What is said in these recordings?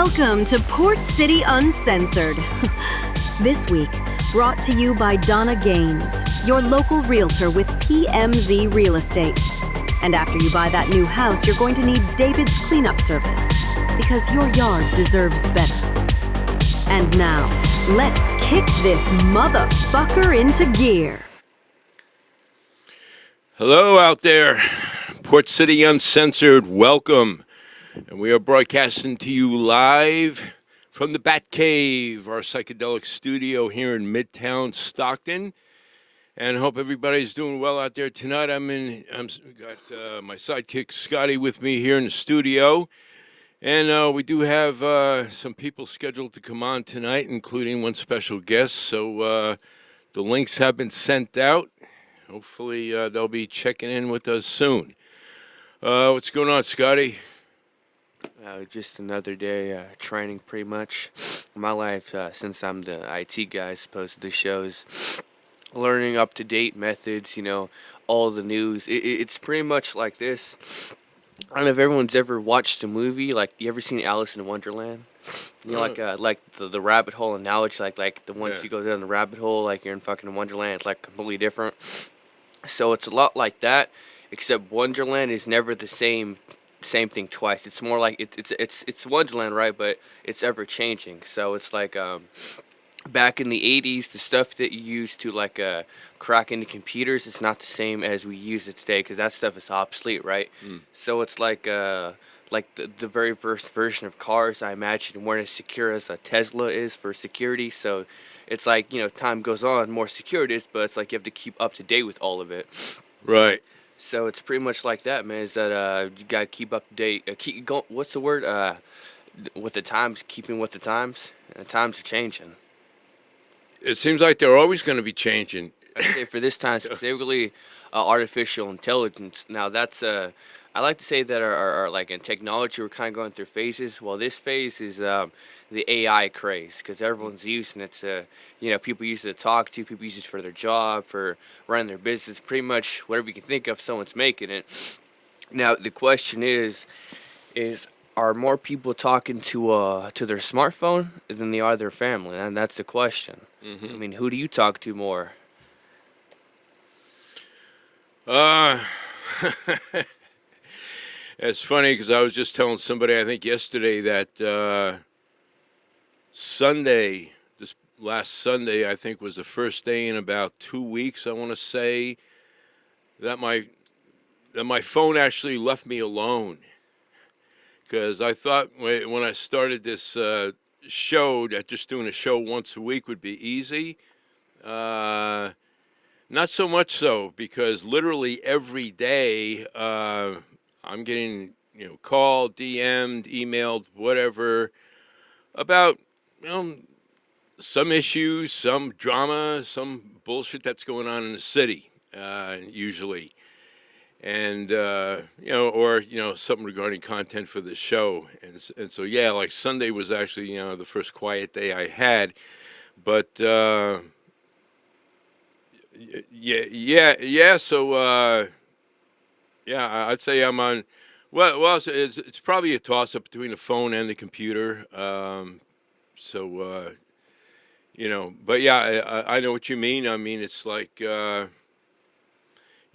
Welcome to Port City Uncensored. This week, brought to you by Donna Gaines, your local realtor with PMZ Real Estate. And after you buy that new house, you're going to need David's cleanup service because your yard deserves better. And now, let's kick this motherfucker into gear. Hello out there, Port City Uncensored, welcome. And we are broadcasting to you live from the Bat Cave, our psychedelic studio here in Midtown Stockton. And hope everybody's doing well out there tonight. I'm got my sidekick Scotty with me here in the studio. And we do have some people scheduled to come on tonight, including one special guest. So the links have been sent out. Hopefully they'll be checking in with us soon. What's going on, Scotty? Just another day training, pretty much. My life, since I'm the IT guy, as opposed to the shows, learning up-to-date methods, all the news. It's pretty much like this. I don't know if everyone's ever watched a movie. Like, you ever seen Alice in Wonderland? Like the rabbit hole analogy, like the once you go down the rabbit hole, like you're in fucking Wonderland, it's like completely different. So it's a lot like that, except Wonderland is never the same thing twice. It's more like it's Wonderland, right? But it's ever changing. So it's like back in the 80s, the stuff that you used to like crack into computers, it's not the same as we use it today, because that stuff is obsolete, right? So it's like the very first version of cars, I imagine, weren't as secure as a Tesla is for security. So it's like, time goes on, more secure it is, but it's like you have to keep up to date with all of it. Right. So it's pretty much like that, man. Is that you gotta keep up to date? Keep going. What's the word? With the times, keeping with the times. And the times are changing. It seems like they're always going to be changing. I'd say for this time, specifically, artificial intelligence. Now that's I like to say that our like in technology, we're kind of going through phases. Well, this phase is the AI craze, because everyone's using it to, people use it to talk to, people use it for their job, for running their business, pretty much whatever you can think of, someone's making it. Now the question is are more people talking to their smartphone than they are their family? And that's the question. I mean, who do you talk to more? It's funny because I was just telling somebody, I think yesterday, that this last Sunday, I think was the first day in about 2 weeks, I want to say, that my phone actually left me alone. Because I thought when I started this show, that just doing a show once a week would be easy. Not so much so, because literally every day I'm getting called, DM'd, emailed, whatever, about some issues, some drama, some bullshit that's going on in the city, usually. And or something regarding content for the show, and so like Sunday was actually the first quiet day I had, but so I'd say I'm on. Well, it's probably a toss up between the phone and the computer. But yeah, I know what you mean. I mean, it's like.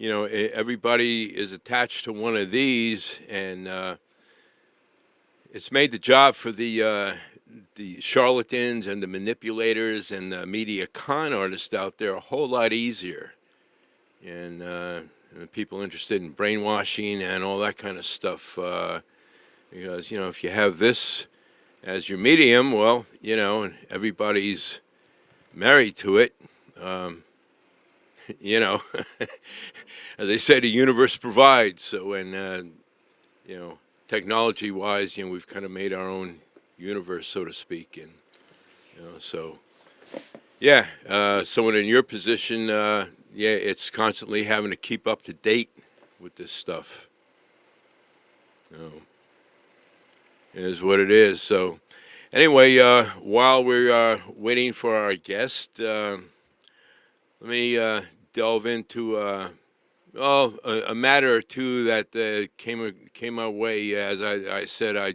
Everybody is attached to one of these, and it's made the job for the charlatans and the manipulators and the media con artists out there a whole lot easier. And people interested in brainwashing and all that kind of stuff, because if you have this as your medium, well, and everybody's married to it. As they say, the universe provides. So, and technology-wise, we've kind of made our own universe, so to speak, and so someone in your position, it's constantly having to keep up to date with this stuff. It is what it is. So, anyway, while we're waiting for our guest, let me delve into a matter or two that came my way. As I said, I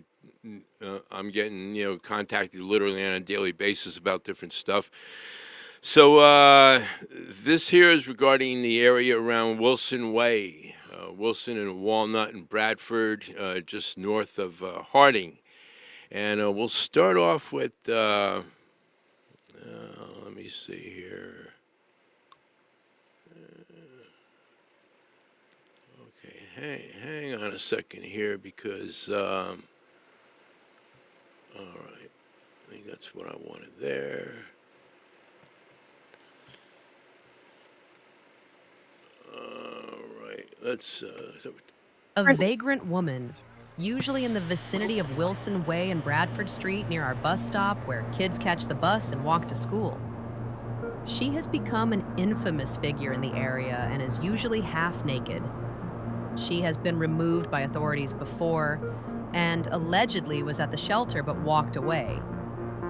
I'm getting contacted literally on a daily basis about different stuff. So this here is regarding the area around Wilson Way, Wilson and Walnut and Bradford, just north of Harding. And we'll start off with, let me see here. Okay, hang on a second here because, all right, I think that's what I wanted there. All right, let's. A vagrant woman, usually in the vicinity of Wilson Way and Bradford Street near our bus stop where kids catch the bus and walk to school. She has become an infamous figure in the area and is usually half naked. She has been removed by authorities before and allegedly was at the shelter but walked away.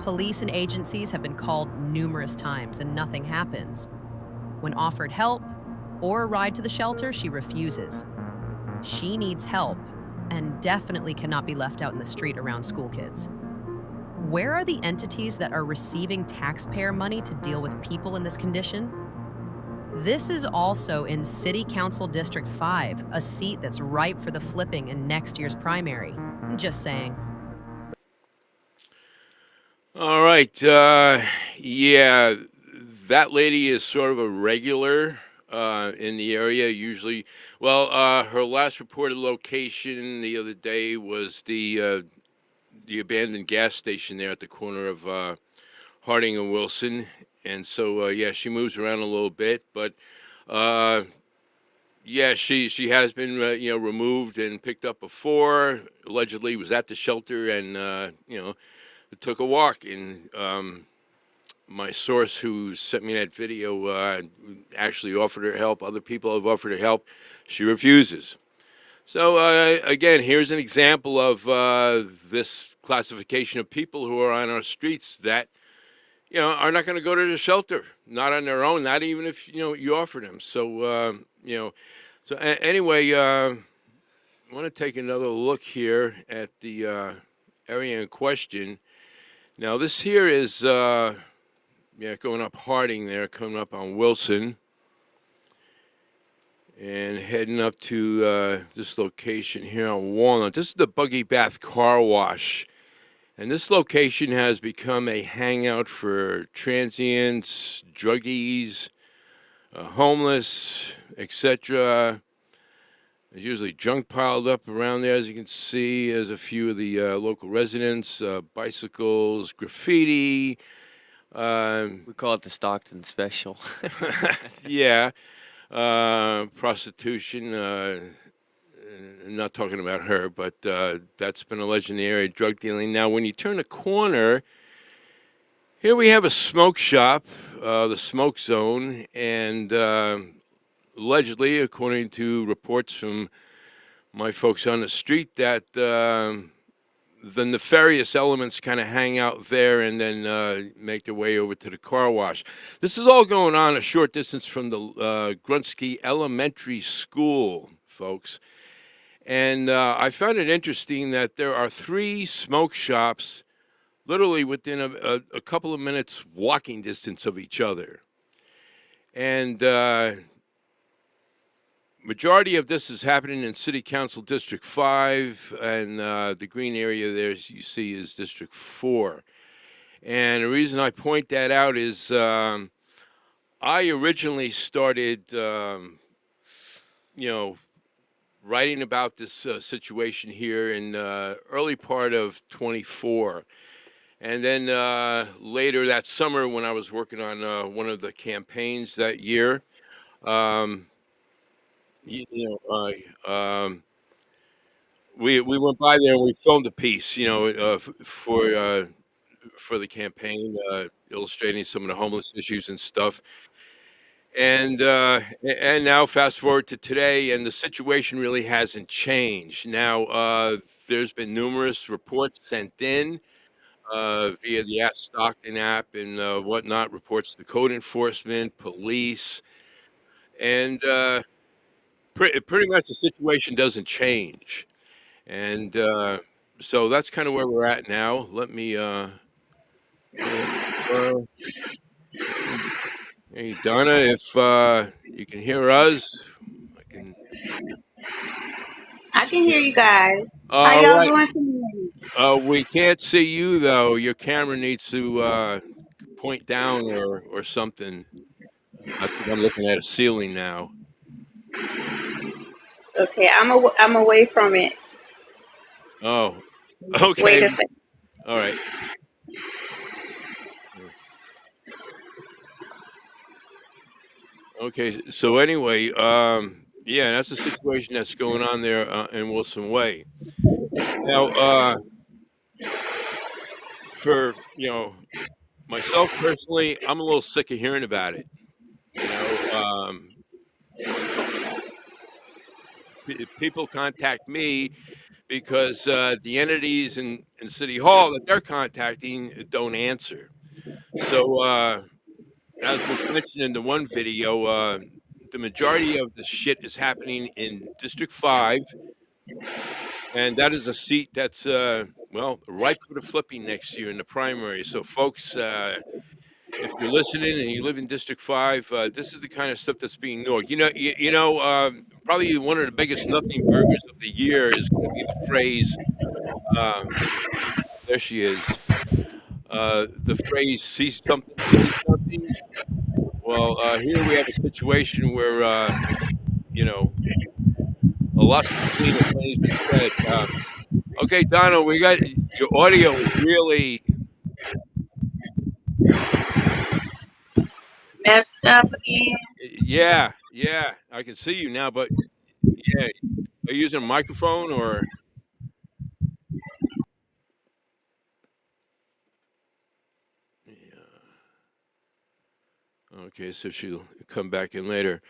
Police and agencies have been called numerous times and nothing happens. When offered help or a ride to the shelter, she refuses. She needs help and definitely cannot be left out in the street around school kids. Where are the entities that are receiving taxpayer money to deal with people in this condition? This is also in City Council District 5, a seat that's ripe for the flipping in next year's primary. I'm just saying. All right, yeah, that lady is sort of a regular in the area usually. Well, her last reported location the other day was the abandoned gas station there at the corner of Harding and Wilson. And so, yeah, she moves around a little bit, but yeah, she has been removed and picked up before. Allegedly, was at the shelter and took a walk. And my source, who sent me that video, actually offered her help. Other people have offered her help. She refuses. So again, here's an example of this classification of people who are on our streets that are not going to go to the shelter, not on their own, not even if you offer them. So anyway, I want to take another look here at the area in question. Now this here is going up Harding there, coming up on Wilson, and heading up to this location here on Walnut. This is the Buggy Bath Car Wash. And this location has become a hangout for transients, druggies, homeless, etc. There's usually junk piled up around there, as you can see. There's a few of the local residents, bicycles, graffiti. We call it the Stockton Special. Yeah. Prostitution. Not talking about her, but that's been alleged in the area, drug dealing. Now, when you turn a corner, here we have a smoke shop, the Smoke Zone, and allegedly, according to reports from my folks on the street, that the nefarious elements kind of hang out there and then make their way over to the car wash. This is all going on a short distance from the Grunsky Elementary School, folks. And I found it interesting that there are 3 smoke shops literally within a couple of minutes walking distance of each other. And majority of this is happening in City Council District 5, and the green area there, as you see, is District 4. And the reason I point that out is I originally started, writing about this situation here in early part of 24. And then later that summer when I was working on one of the campaigns that year, we went by there and we filmed a piece, for the campaign, illustrating some of the homeless issues and stuff. And now fast forward to today, and the situation really hasn't changed. Now there's been numerous reports sent in via the Ask Stockton app and whatnot, reports to code enforcement, police, and pretty much the situation doesn't change. And So that's kind of where we're at now. Let me pull up. Hey, Donna, if you can hear us, I can. I can hear you guys. How All y'all right. doing tonight? We can't see you though. Your camera needs to point down or something. I think I'm looking at a ceiling now. Okay, I'm away from it. Oh, Wait okay. a second. All right. Okay. So anyway, yeah, that's the situation that's going on there in Wilson Way. Now, for myself personally, I'm a little sick of hearing about it. You know, people contact me because the entities in City Hall that they're contacting don't answer. So, as was mentioned in the one video, the majority of the shit is happening in District 5, and that is a seat that's, well, ripe for the flipping next year in the primary. So, folks, if you're listening and you live in District 5, this is the kind of stuff that's being ignored. Probably one of the biggest nothing burgers of the year is going to be the phrase, um, there she is. The phrase "see something, say something." Well, here we have a situation where you know a lot's been seen and plenty's been said. Okay, Donna, we got your audio is really Messed up again. yeah, yeah. I can see you now, but yeah, are you using a microphone or? Yeah. Okay, so she'll come back in later.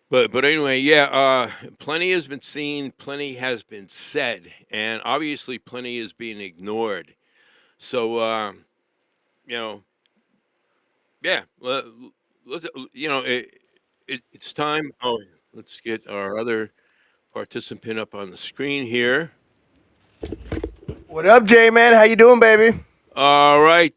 But anyway, yeah, plenty has been seen, plenty has been said, and obviously plenty is being ignored. So you know, yeah, let's it's time. Oh, let's get our other participant up on the screen here. What up, J man? How you doing, baby? All right,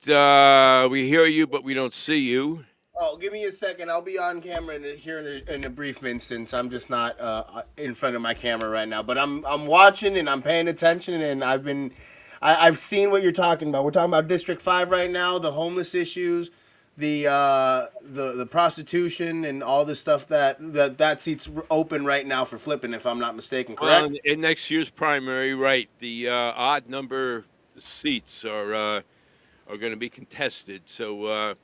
we hear you, but we don't see you. Oh, give me a second. I'll be on camera in a brief instance. I'm just not in front of my camera right now, but I'm watching and I'm paying attention, and I've seen what you're talking about. We're talking about District 5 right now, the homeless issues, the prostitution, and all the stuff that seat's open right now for flipping, if I'm not mistaken. Well, Correct? in next year's primary, right, the odd number seats are going to be contested. So,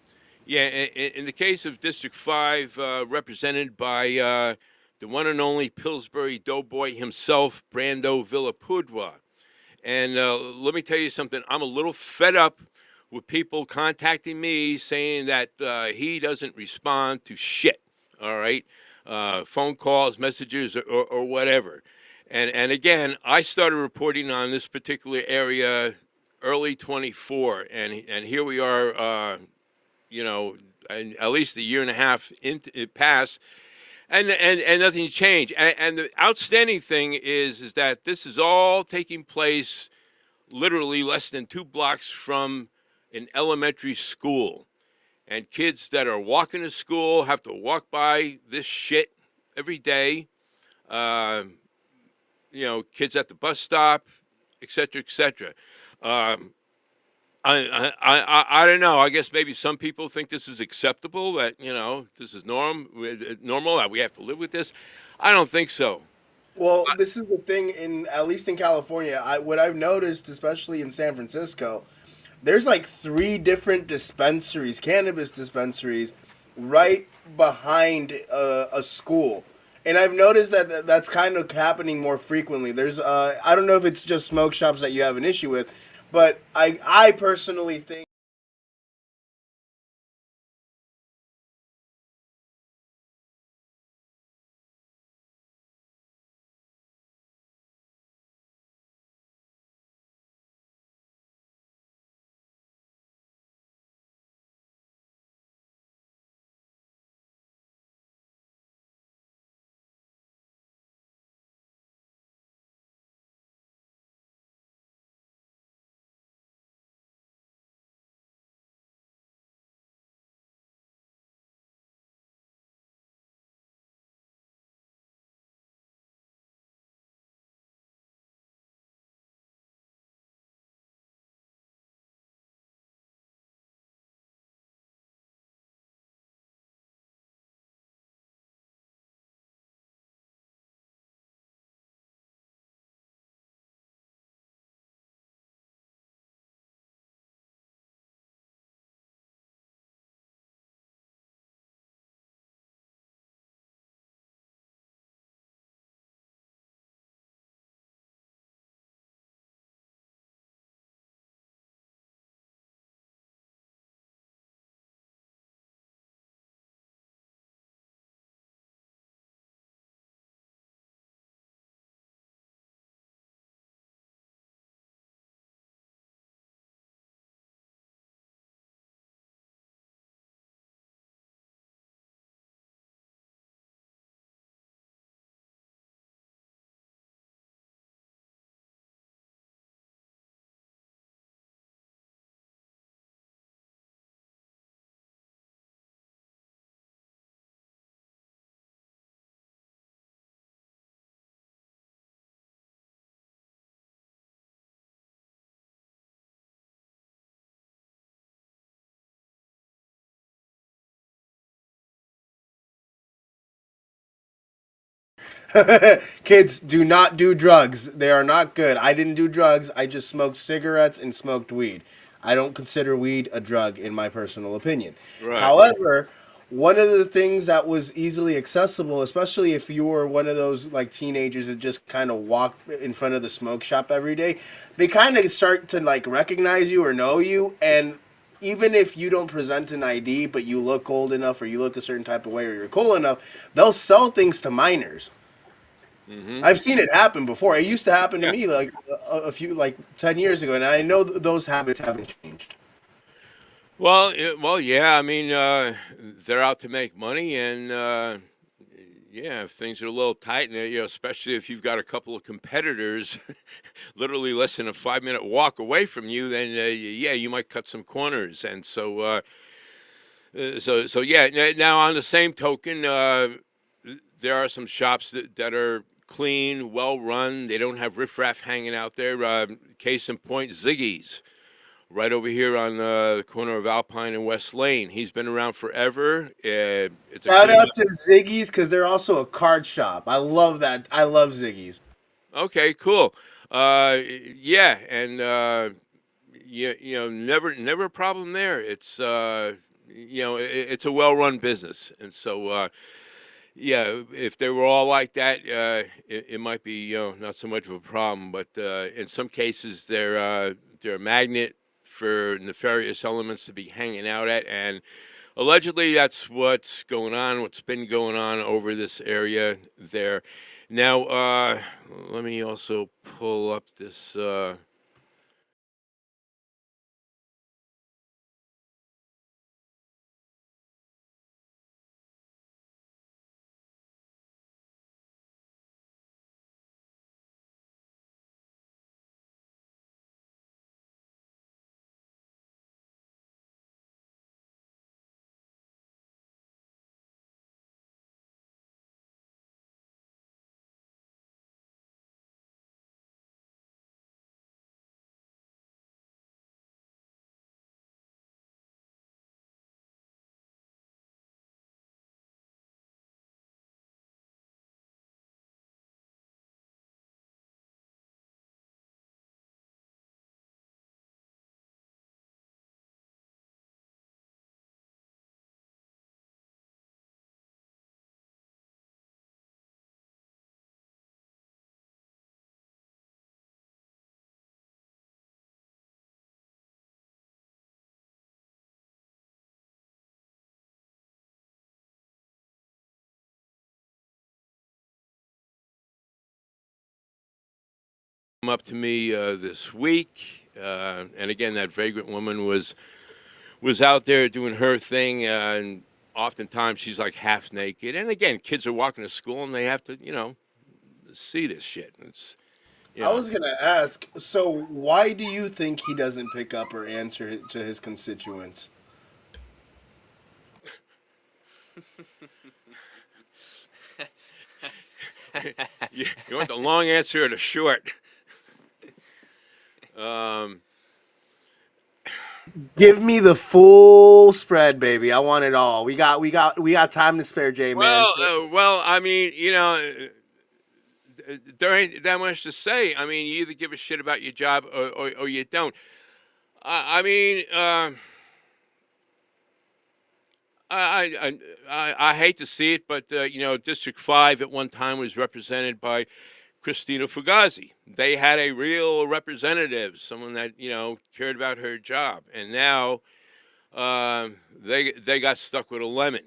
yeah, in the case of District 5, represented by the one and only Pillsbury Doughboy himself, Brando Villapudua. And let me tell you something, I'm a little fed up with people contacting me saying that he doesn't respond to shit, all right? Phone calls, messages, or whatever. And again, I started reporting on this particular area early 24, and here we are, you know, and at least a year and a half into it passed, and nothing changed. And the outstanding thing is that this is all taking place literally less than 2 blocks from an elementary school. And kids that are walking to school have to walk by this shit every day. Uh, kids at the bus stop, et cetera, et cetera. Um, I don't know. I guess maybe some people think this is acceptable. That this is normal. That we have to live with this. I don't think so. Well, this is the thing in at least in California. What I've noticed, especially in San Francisco, there's like three different dispensaries, cannabis dispensaries, right behind a school, and I've noticed that that's kind of happening more frequently. There's I don't know if it's just smoke shops that you have an issue with, but I personally think Kids, do not do drugs. They are not good. I didn't do drugs. I just smoked cigarettes and smoked weed. I don't consider weed a drug in my personal opinion. Right. However, one of the things that was easily accessible, especially if you were one of those like teenagers that just kind of walk in front of the smoke shop every day, they kind of start to like recognize you or know you, and even if you don't present an ID but you look old enough or you look a certain type of way or you're cool enough, they'll sell things to minors. Hmm. I've seen it happen before. It used to happen to Yeah. me like a few like 10 years ago, and I know those habits haven't changed. Well, yeah. I mean, they're out to make money, and yeah, if things are a little tight, and especially if you've got a couple of competitors, literally less than a 5-minute walk away from you, then yeah, you might cut some corners, and so yeah. Now, on the same token, there are some shops that are clean, well run. They don't have riffraff hanging out there. Case in point, Ziggy's, right over here on the corner of Alpine and West Lane. He's been around forever. It's a Shout clean. out to Ziggy's because they're also a card shop. I love that. I love Ziggy's. Okay, cool. Yeah, and never a problem there. It's it's a well-run business, and yeah, if they were all like that, it might be not so much of a problem. But in some cases, they're a magnet for nefarious elements to be hanging out at, and allegedly that's what's going on. What's been going on over this area there. Now, let me also pull up this. Up to me this week, and again, that vagrant woman was out there doing her thing, and oftentimes she's like half naked. And again, kids are walking to school, and they have to, see this shit. It's you I know. was gonna ask. So, why do you think he doesn't pick up or answer to his constituents? You want the long answer or the short? Um, Give me the full spread, baby. I want it all. We got time to spare, J man. well, I mean, there ain't that much to say. I mean, you either give a shit about your job or you don't. I mean, I hate to see it, but District 5 at one time was represented by Christina Fugazi. They had a real representative, someone that cared about her job, and now they got stuck with a lemon,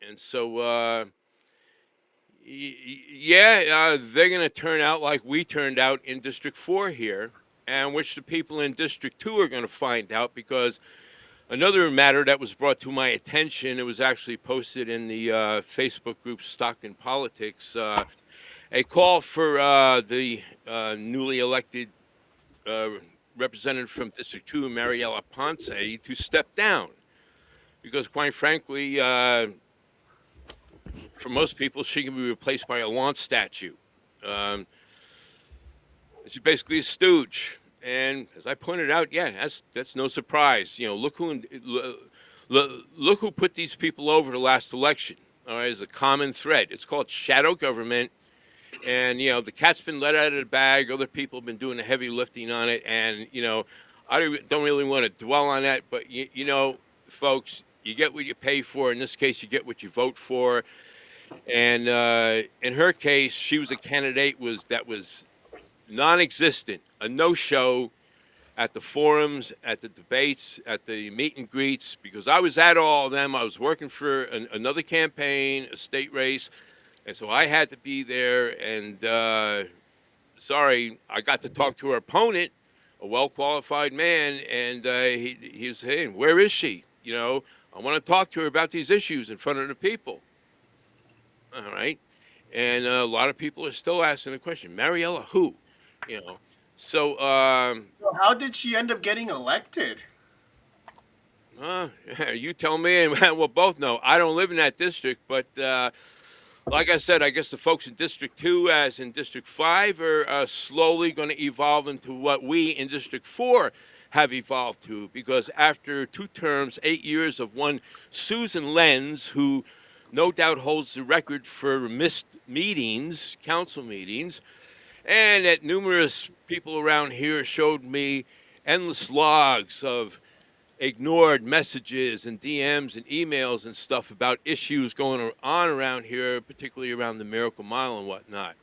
and so yeah, they're going to turn out like we turned out in District 4 here, and which the people in District 2 are going to find out because another matter that was brought to my attention, it was actually posted in the Facebook group Stockton Politics, a call for the newly elected uh, representative from District 2, Mariela Ponce, to step down. Because quite frankly, for most people, she can be replaced by a lawn statue. Um, she's basically a stooge. And as I pointed out, yeah, that's no surprise. Look who put these people over the last election. All right, is a common thread. It's called shadow government, And the cat's been let out of the bag. Other people have been doing the heavy lifting on it, and I don't really want to dwell on that. But folks, you get what you pay for. In this case, you get what you vote for. And in her case, she was a candidate that was non-existent, a no-show at the forums, at the debates, at the meet and greets, because I was at all of them. I was working for another campaign, a state race, and so I had to be there. And sorry, I got to talk to her opponent, a well-qualified man, and he was saying, "Where is she? I want to talk to her about these issues in front of the people." All right, and a lot of people are still asking the question, "Mariella, who?" So, So how did she end up getting elected? you tell me, and we'll both know. I don't live in that district, but like I said, I guess the folks in District 2, as in District 5, are slowly going to evolve into what we in District 4 have evolved to. Because after 2 terms, 8 years of one Susan Lenz, who no doubt holds the record for missed meetings, council meetings, and that numerous people around here showed me endless logs of ignored messages and DMs and emails and stuff about issues going on around here, particularly around the Miracle Mile and whatnot.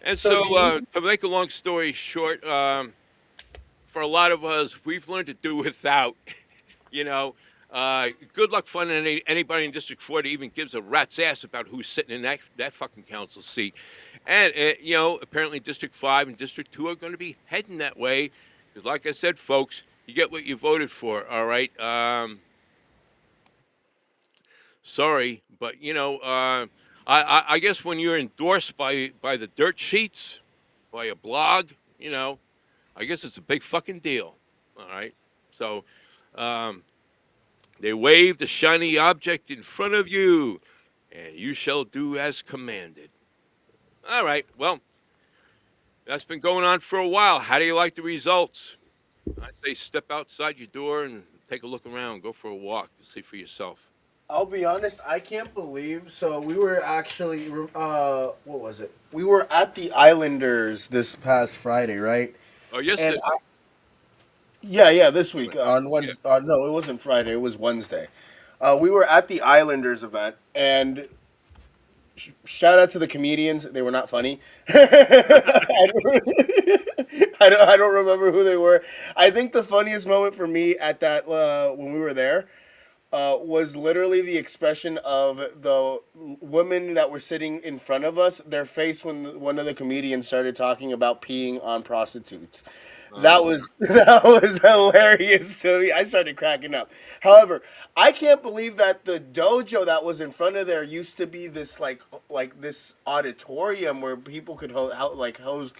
And so, to make a long story short, for a lot of us, we've learned to do without, good luck finding anybody in District 4 that even gives a rat's ass about who's sitting in that fucking council seat. And, apparently District 5 and District 2 are going to be heading that way. Because like I said, folks, you get what you voted for, all right? Sorry, but, I guess when you're endorsed by the dirt sheets, by a blog, I guess it's a big fucking deal, all right? So they wave the shiny object in front of you, and you shall do as commanded. All right, well, that's been going on for a while. How do you like the results? I say step outside your door and take a look around. Go for a walk. See for yourself. I'll be honest, I can't believe. So we were actually, what was it? We were at the Islanders this past Friday, right? Oh, yes. And yeah, this week on Yeah. Wednesday. No, it wasn't Friday. It was Wednesday. We were at the Islanders event, and shout out to the comedians. They were not funny. I don't remember who they were. I think the funniest moment for me at that when we were there was literally the expression of the women that were sitting in front of us, their face when one of the comedians started talking about peeing on prostitutes. That was hilarious to me. I started cracking up. However, I can't believe that the dojo that was in front of there used to be this like this auditorium where people could host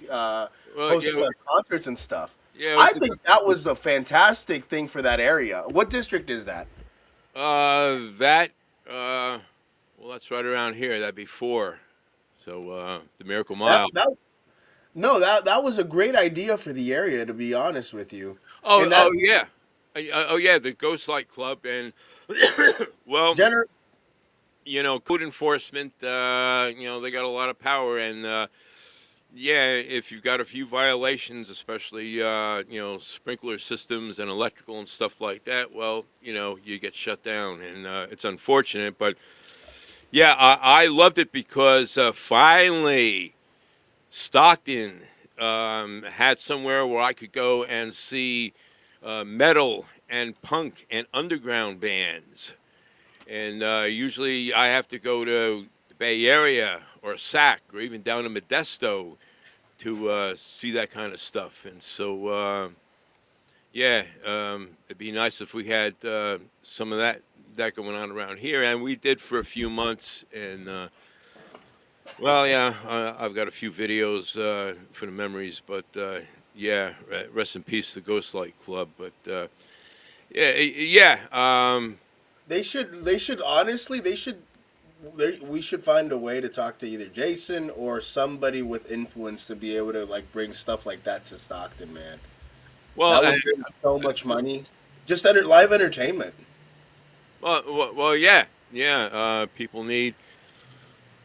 concerts and stuff. Yeah, I think that was a fantastic thing for that area. What district is that? Well, that's right around here. That'd be 4. So the Miracle Mile. That was a great idea for the area, to be honest with you. Yeah. The Ghost Light Club. And, well, code enforcement, they got a lot of power. And, if you've got a few violations, especially, sprinkler systems and electrical and stuff like that, well, you get shut down. And it's unfortunate. But, yeah, I loved it because finally Stockton had somewhere where I could go and see metal and punk and underground bands. And usually I have to go to the Bay Area or SAC or even down to Modesto to see that kind of stuff. And so, it'd be nice if we had some of that going on around here. And we did for a few months. And, I've got a few videos for the memories. But, rest in peace, the Ghost Light Club. But, we should find a way to talk to either Jason or somebody with influence to be able to bring stuff like that to Stockton, man. Well, that would bring so much money. Just live entertainment. Well, yeah. People need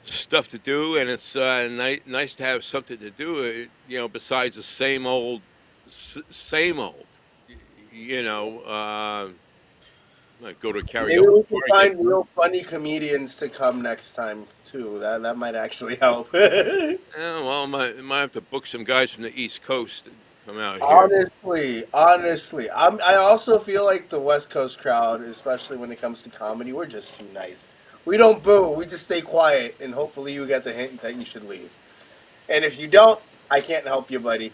stuff to do, and it's nice to have something to do. Besides the same old, same old. You know, like go to a Maybe karaoke we can bar, get find real funny comedians to come next time too. That might actually help. well, might have to book some guys from the East Coast to come out here. Honestly, I also feel like the West Coast crowd, especially when it comes to comedy, we're just too nice. We don't boo. We just stay quiet, and hopefully you get the hint that you should leave. And if you don't, I can't help you, buddy.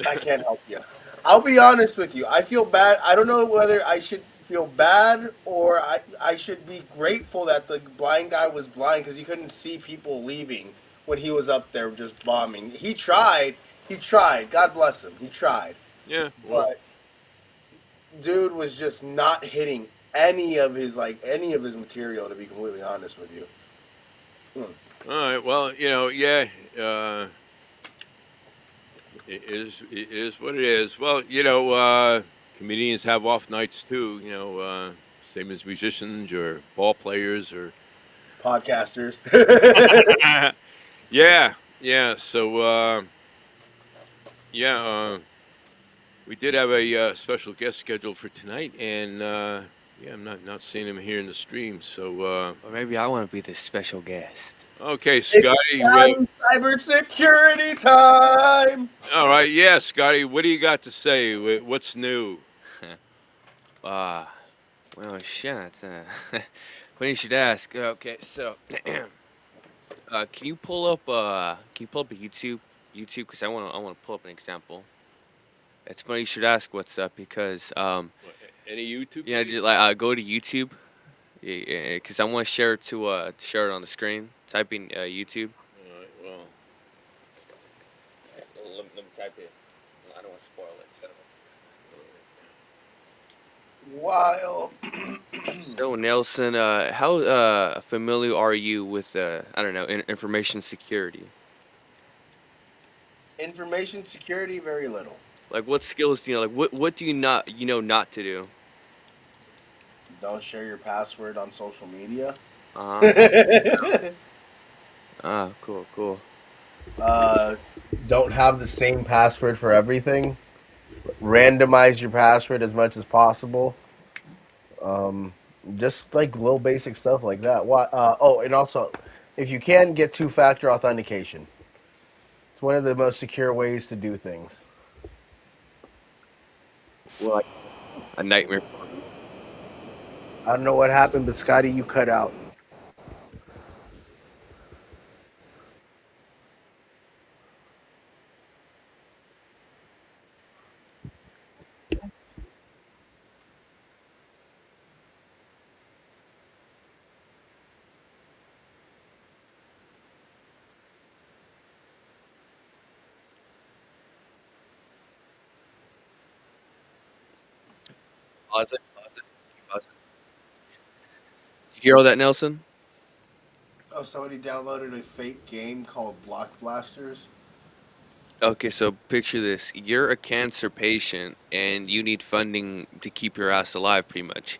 I can't help you. I'll be honest with you. I feel bad. I don't know whether I should feel bad or I should be grateful that the blind guy was blind because he couldn't see people leaving when he was up there just bombing. He tried. He tried. God bless him. He tried. Yeah, well, But dude was just not hitting any of his material, to be completely honest with you. all right. Well, yeah. It is what it is. Well, comedians have off nights too. Same as musicians or ball players or. Podcasters. Yeah, yeah. So, yeah, we did have a special guest scheduled for tonight, and yeah, I'm not seeing him here in the stream. So, Or maybe I want to be the special guest. okay, It's Scotty. cybersecurity time. All right, yeah, Scotty. What do you got to say? What's new? Uh, well, shit. Funny you should ask. Okay, so can you pull up a YouTube because I want to pull up an example. It's funny you should ask what's up because Any YouTube? yeah, just, like go to YouTube because I want to share it share it on the screen. Type in YouTube. All right, well, Let me type it. I don't want to spoil it. While So Nelson, how familiar are you with I don't know information security? information security, very little. Like what skills do you know? Like what do you not to do? Don't share your password on social media. Uh-huh. Cool. uh, don't have the same password for everything. Randomize your password as much as possible. Um, just like little basic stuff like that. What? And also, if you can, get two-factor authentication. It's one of the most secure ways to do things. Well, a nightmare. I don't know what happened, but Scotty, you cut out. Pause it. Pause it. Did you hear all that, Nelson? Oh, somebody downloaded a fake game called Block Blasters. Okay, so picture this. You're a cancer patient and you need funding to keep your ass alive, pretty much.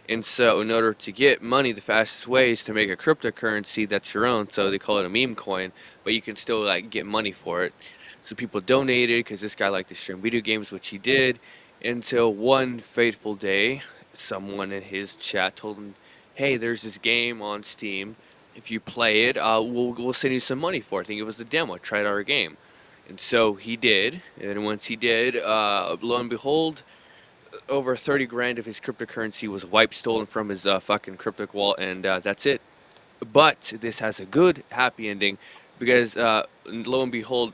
And so, in order to get money, the fastest way is to make a cryptocurrency that's your own. So they call it a meme coin, but you can still like get money for it. So people donated because this guy liked to stream video games, which he did. Until one fateful day, someone in his chat told him, "Hey, there's this game on Steam. If you play it, we'll send you some money for it." I think it was a demo. Try out our game. And so he did, and once he did, lo and behold, over 30 grand of his cryptocurrency was wiped, stolen from his fucking crypto wallet, and that's it. But this has a good, happy ending, because lo and behold,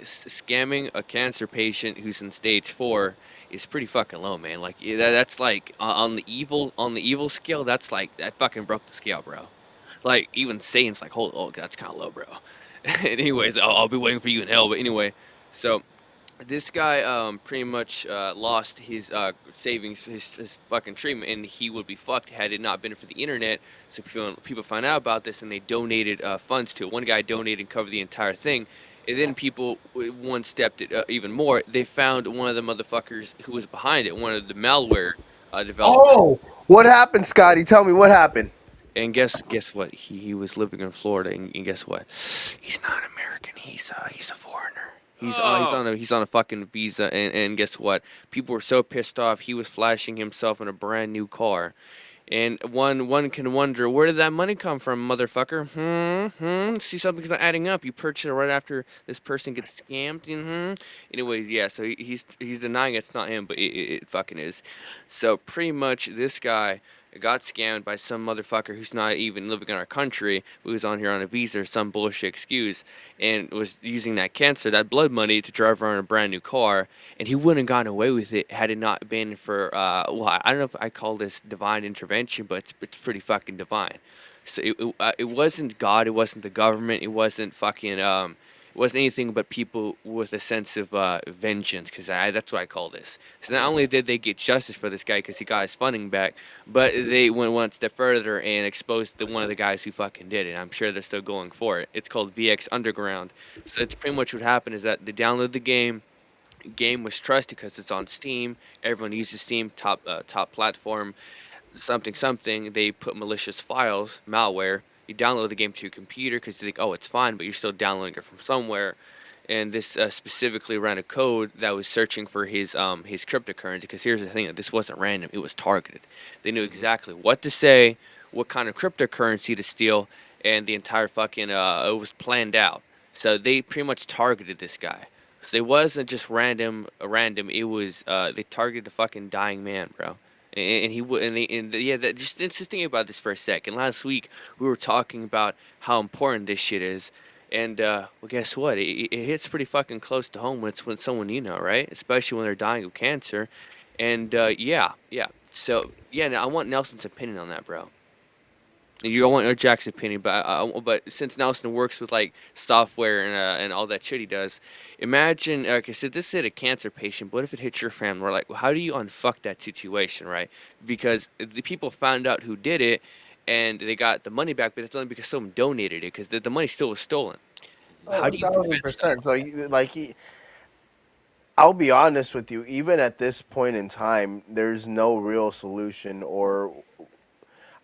scamming a cancer patient who's in stage 4 is pretty fucking low, man. Like that's like on the evil scale, that's like that fucking broke the scale, bro. Like even Satan's like, oh, that's kind of low, bro. Anyways, I'll be waiting for you in hell. But anyway, so this guy pretty much lost his savings, his fucking treatment, and he would be fucked had it not been for the internet. So people find out about this, and they donated funds to it. One guy donated and covered the entire thing. And then people one stepped it even more. They found one of the motherfuckers who was behind it, one of the malware developers. Oh, what happened, Scotty? Tell me what happened. And guess what? He was living in Florida, and guess what? He's not American. He's a foreigner. Oh, He's on a fucking visa, and guess what? People were so pissed off. He was flashing himself in a brand new car, and one can wonder, where did that money come from, motherfucker? See, something's not adding up. You purchase it right after this person gets scammed. Anyways, yeah. So he's denying it's not him, but it fucking is. So pretty much, this guy got scammed by some motherfucker who's not even living in our country, who was on here on a visa or some bullshit excuse, and was using that blood money to drive around a brand new car, and he wouldn't have gotten away with it had it not been for, well, I don't know if I call this divine intervention, but it's pretty fucking divine. So it wasn't God, it wasn't the government, it wasn't fucking, it wasn't anything but people with a sense of vengeance, because that's what I call this. So not only did they get justice for this guy because he got his funding back, but they went one step further and exposed one of the guys who fucking did it. I'm sure they're still going for it. It's called VX Underground. So it's pretty much what happened is that they downloaded the game. Game was trusted because it's on Steam. Everyone uses Steam, top platform. Something. They put malicious files, malware. You download the game to your computer because you think, oh, it's fine, but you're still downloading it from somewhere. And this specifically ran a code that was searching for his cryptocurrency. Because here's the thing: this wasn't random; it was targeted. They knew exactly what to say, what kind of cryptocurrency to steal, and the entire fucking it was planned out. So they pretty much targeted this guy. So it wasn't just random. It was they targeted a fucking dying man, bro. And he would, yeah. Just think about this for a second. Last week we were talking about how important this shit is, and well, guess what? It hits pretty fucking close to home when it's when someone you know, right? Especially when they're dying of cancer, and yeah. So yeah, now I want Nelson's opinion on that, bro. You don't want Jack's opinion, but since Nelson works with like software and all that shit he does, imagine like I said, this hit a cancer patient. But what if it hits your family? We're like, well, how do you unfuck that situation, right? Because the people found out who did it, and they got the money back, but it's only because someone donated it, because the money still was stolen. How Oh, do you thousand prevent stuff? percent. So, I'll be honest with you. Even at this point in time, there's no real solution, or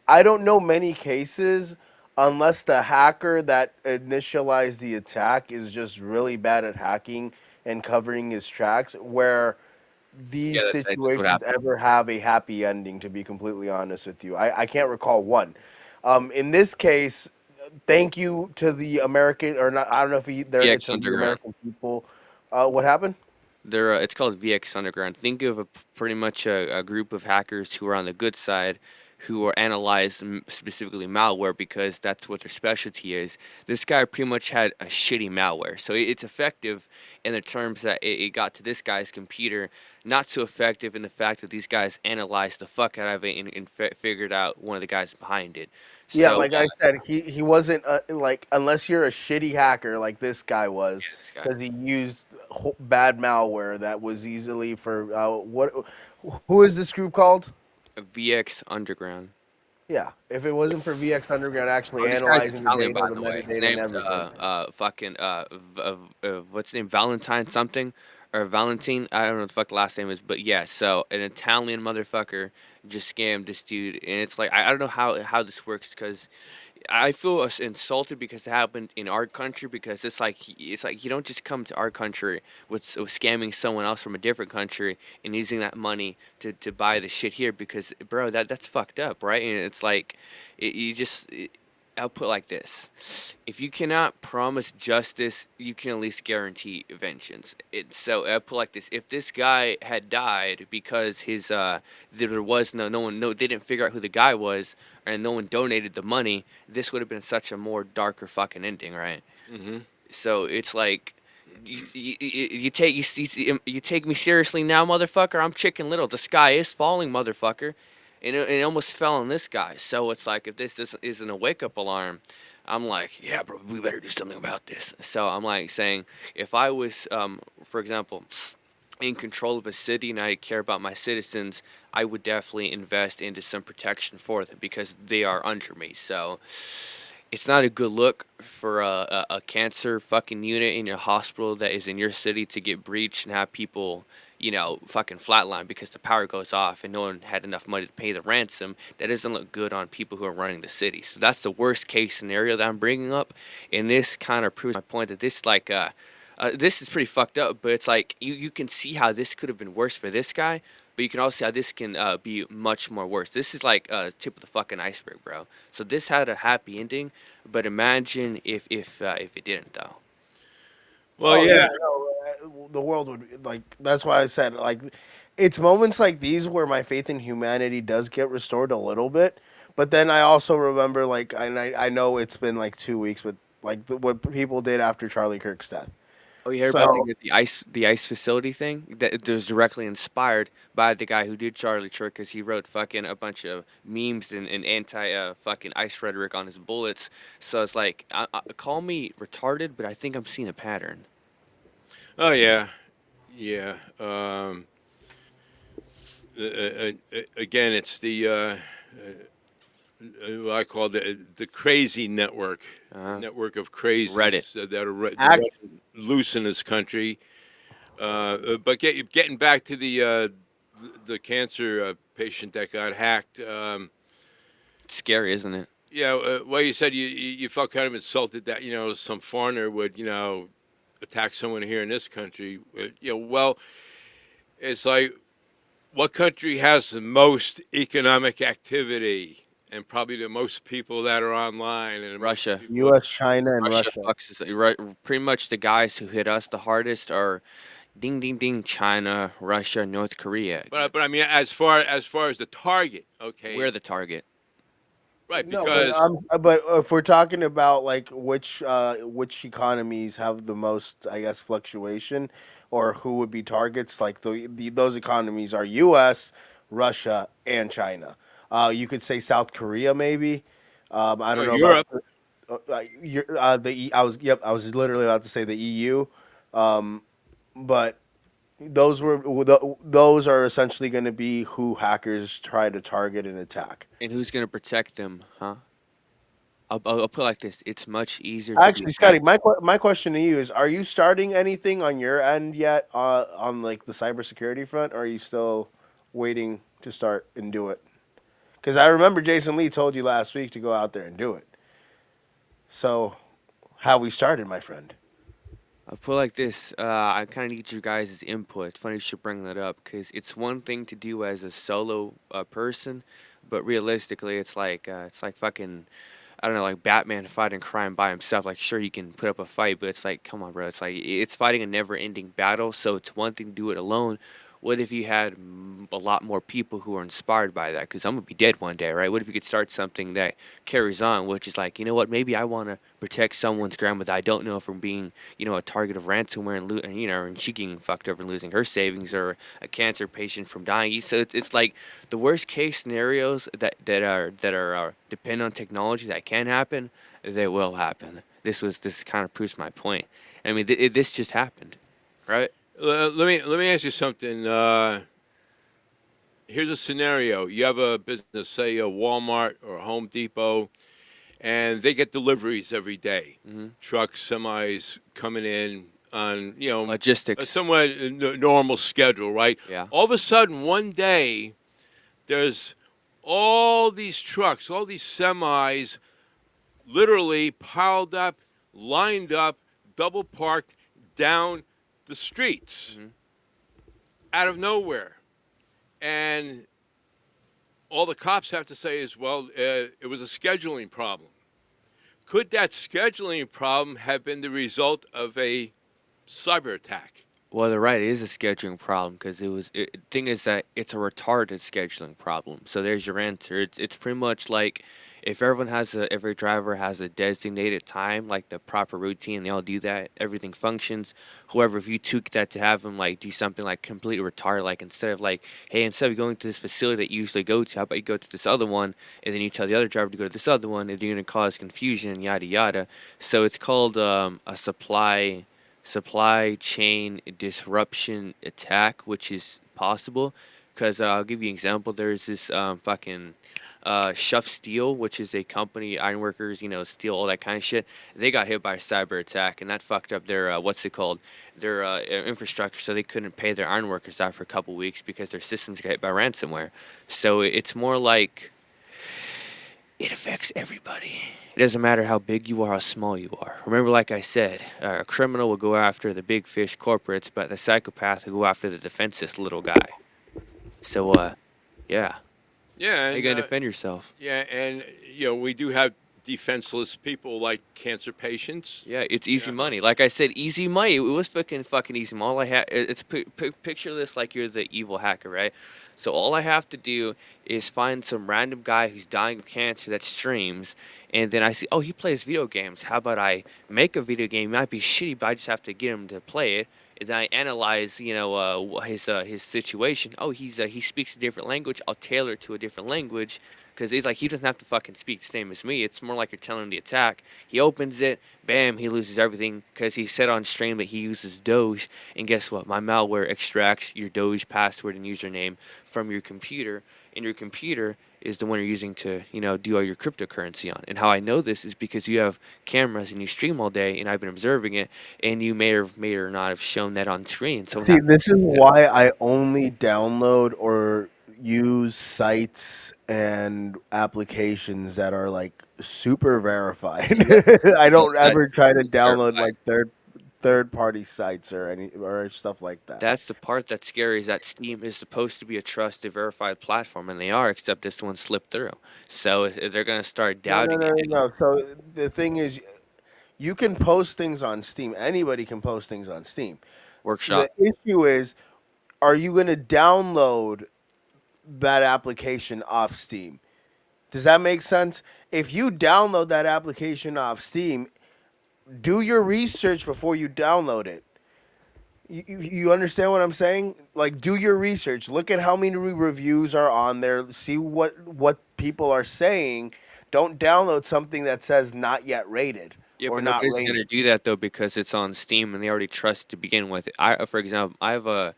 I don't know many cases unless the hacker that initialized the attack is just really bad at hacking and covering his tracks, where Yeah, these that's what situations happened. ever have a happy ending, to be completely honest with you. I can't recall one. In this case, thank you to the American, or not, I don't know if it's VX the Underground. American people. What happened? It's called VX Underground. Think of pretty much a group of hackers who are on the good side, who are analyzed specifically malware because that's what their specialty is. This guy pretty much had a shitty malware, so it's effective in the terms that it got to this guy's computer. Not so effective in the fact that these guys analyzed the fuck out of it and figured out one of the guys behind it. Yeah, So like I said, he wasn't like, unless you're a shitty hacker like this guy was, yeah, this guy. because he used bad malware that was easily for what? Who is this group called? VX Underground. Yeah, if it wasn't for VX Underground actually Oh, this guy's analyzing the Italian, data, by the the way. His metadata, and name's everything. fucking what's his name? Valentine something or Valentine? I don't know what the fuck the last name is, but yeah. So an Italian motherfucker just scammed this dude, and it's like I don't know how this works, because I feel insulted because it happened in our country, because it's like you don't just come to our country with scamming someone else from a different country and using that money to buy the shit here, because bro, that's fucked up, right? And it's like I'll put it like this: if you cannot promise justice, you can at least guarantee vengeance. So I'll put it like this: if this guy had died because there was no one, no, they didn't figure out who the guy was, and no one donated the money, this would have been such a more darker fucking ending, right? hmm So it's like you take me seriously now, motherfucker. I'm Chicken Little. The sky is falling, motherfucker, and it almost fell on this guy. So it's like, if this isn't a wake up alarm, I'm like, yeah, bro, we better do something about this. So I'm like saying, if I was, for example, in control of a city and I care about my citizens, I would definitely invest into some protection for them because they are under me. So it's not a good look for a cancer fucking unit in your hospital that is in your city to get breached and have people fucking flatline because the power goes off and no one had enough money to pay the ransom. That doesn't look good on people who are running the city. So that's the worst case scenario that I'm bringing up, and this kind of proves my point that this is pretty fucked up. But it's like you can see how this could have been worse for this guy, but you can also see how this can be much more worse. This is like tip of the fucking iceberg, bro. So this had a happy ending, but imagine if it didn't though. Well, Oh yeah. no, the world would like. That's why I said like, it's moments like these where my faith in humanity does get restored a little bit. But then I also remember like, and I know it's been like 2 weeks, but like what people did after Charlie Kirk's death. Oh, you heard about So the ice facility thing that was directly inspired by the guy who did Charlie Kirk, because he wrote fucking a bunch of memes and anti fucking ice rhetoric on his bullets. So it's like, call me retarded, but I think I'm seeing a pattern. Oh yeah, yeah. Again, it's the what I call the crazy network, network of crazies Reddit. that are Act- loose in this country. But getting back to the cancer patient that got hacked. It's scary, isn't it? Yeah, well, you said you felt kind of insulted that some foreigner would attack someone here in this country. Well, it's like, what country has the most economic activity and probably the most people that are online? And Russia. U.S., China, and Russia. Fucks pretty much the guys who hit us the hardest are ding ding ding China, Russia, North Korea. But I mean, as far as the target, okay, We're the target. right? No, Because but if we're talking about like which economies have the most, I guess, fluctuation, or who would be targets, like those economies are U.S., Russia, and China. You could say South Korea, maybe. I don't know Europe. I was literally about to say the EU, but those are essentially going to be who hackers try to target and attack. And who's gonna protect them, huh? I'll put it like this: it's much easier. Actually, Scotty, my question to you is: are you starting anything on your end yet on like the cybersecurity front, or are you still waiting to start and do it? Because I remember Jason Lee told you last week to go out there and do it. So, how we started, my friend? I'll put it like this: I kind of need your guys' input. It's funny you should bring that up because it's one thing to do as a solo person, but realistically, it's like fucking, I don't know, like Batman fighting crime by himself. Like, sure, he can put up a fight, but it's like, come on, bro. It's like it's fighting a never-ending battle. So it's one thing to do it alone. What if you had a lot more people who are inspired by that? Because I'm gonna be dead one day, right? What if you could start something that carries on, which is like, you know what? Maybe I want to protect someone's grandmother I don't know from being, a target of ransomware and she getting fucked over and losing her savings, or a cancer patient from dying. So it's like the worst case scenarios that are depend on technology that can happen. They will happen. This kind of proves my point. I mean, this just happened, right? let me ask you something. Here's a scenario: you have a business, say a Walmart or a Home Depot, and they get deliveries every day. Trucks, semis coming in on a Logistics. somewhat normal schedule, right? Yeah. All of a sudden, one day, there's all these trucks, all these semis, literally piled up, lined up, double parked down the streets out of nowhere. And all the cops have to say is, well, it was a scheduling problem. Could that scheduling problem have been the result of a cyber attack? Well, they're right. It is a scheduling problem because thing is that it's a retarded scheduling problem. So there's your answer. It's pretty much like if every driver has a designated time, like the proper routine, they all do that, everything functions. However, if you took that to have them like do something like completely retarded, like instead of going to this facility that you usually go to, how about you go to this other one, and then you tell the other driver to go to this other one, and you're going to cause confusion and yada yada. So it's called a supply chain disruption attack, which is possible Because I'll give you an example. There's this fucking Shuff Steel, which is a company, ironworkers, steel, all that kind of shit. They got hit by a cyber attack, and that fucked up their what's it called, their infrastructure. So they couldn't pay their ironworkers out for a couple weeks because their systems got hit by ransomware. So it's more like it affects everybody. It doesn't matter how big you are, how small you are. Remember, like I said, a criminal will go after the big fish corporates, but the psychopath will go after the defenseless little guy. So, yeah. Yeah, How you and gonna defend yourself? yeah, and we do have defenseless people like cancer patients. Yeah, it's easy money. Like I said, easy money. It was fucking easy. All I had, it's picture this like you're the evil hacker, right? So all I have to do is find some random guy who's dying of cancer that streams, and then I see, oh, he plays video games. How about I make a video game? It might be shitty, but I just have to get him to play it. And then I analyze, his situation. Oh, he speaks a different language. I'll tailor it to a different language. Because he's like, he doesn't have to fucking speak the same as me. It's more like you're telling him the attack. He opens it, bam, he loses everything because he said on stream that he uses Doge. And guess what? My malware extracts your Doge password and username from your computer. And your computer is the one you're using to, do all your cryptocurrency on. And how I know this is because you have cameras and you stream all day, and I've been observing it, and you may or not have shown that on screen. So see, this is why I only download or use sites and applications that are like super verified. I don't ever try to download like third party sites or stuff like that. That's the part that's scary, is that Steam is supposed to be a trusted, verified platform, and they are, except this one slipped through. So they're going to start doubting it. No. So the thing is, you can post things on Steam. Anybody can post things on Steam. Workshop. The issue is, are you going to download that application off Steam? Does that make sense? If you download that application off Steam, do your research before you download it. You understand what I'm saying? Like, do your research. Look at how many reviews are on there. See what people are saying. Don't download something that says not yet rated. Yeah, or but not nobody's rated. going to do that, though, because it's on Steam, and they already trust to begin with. For example, I have a...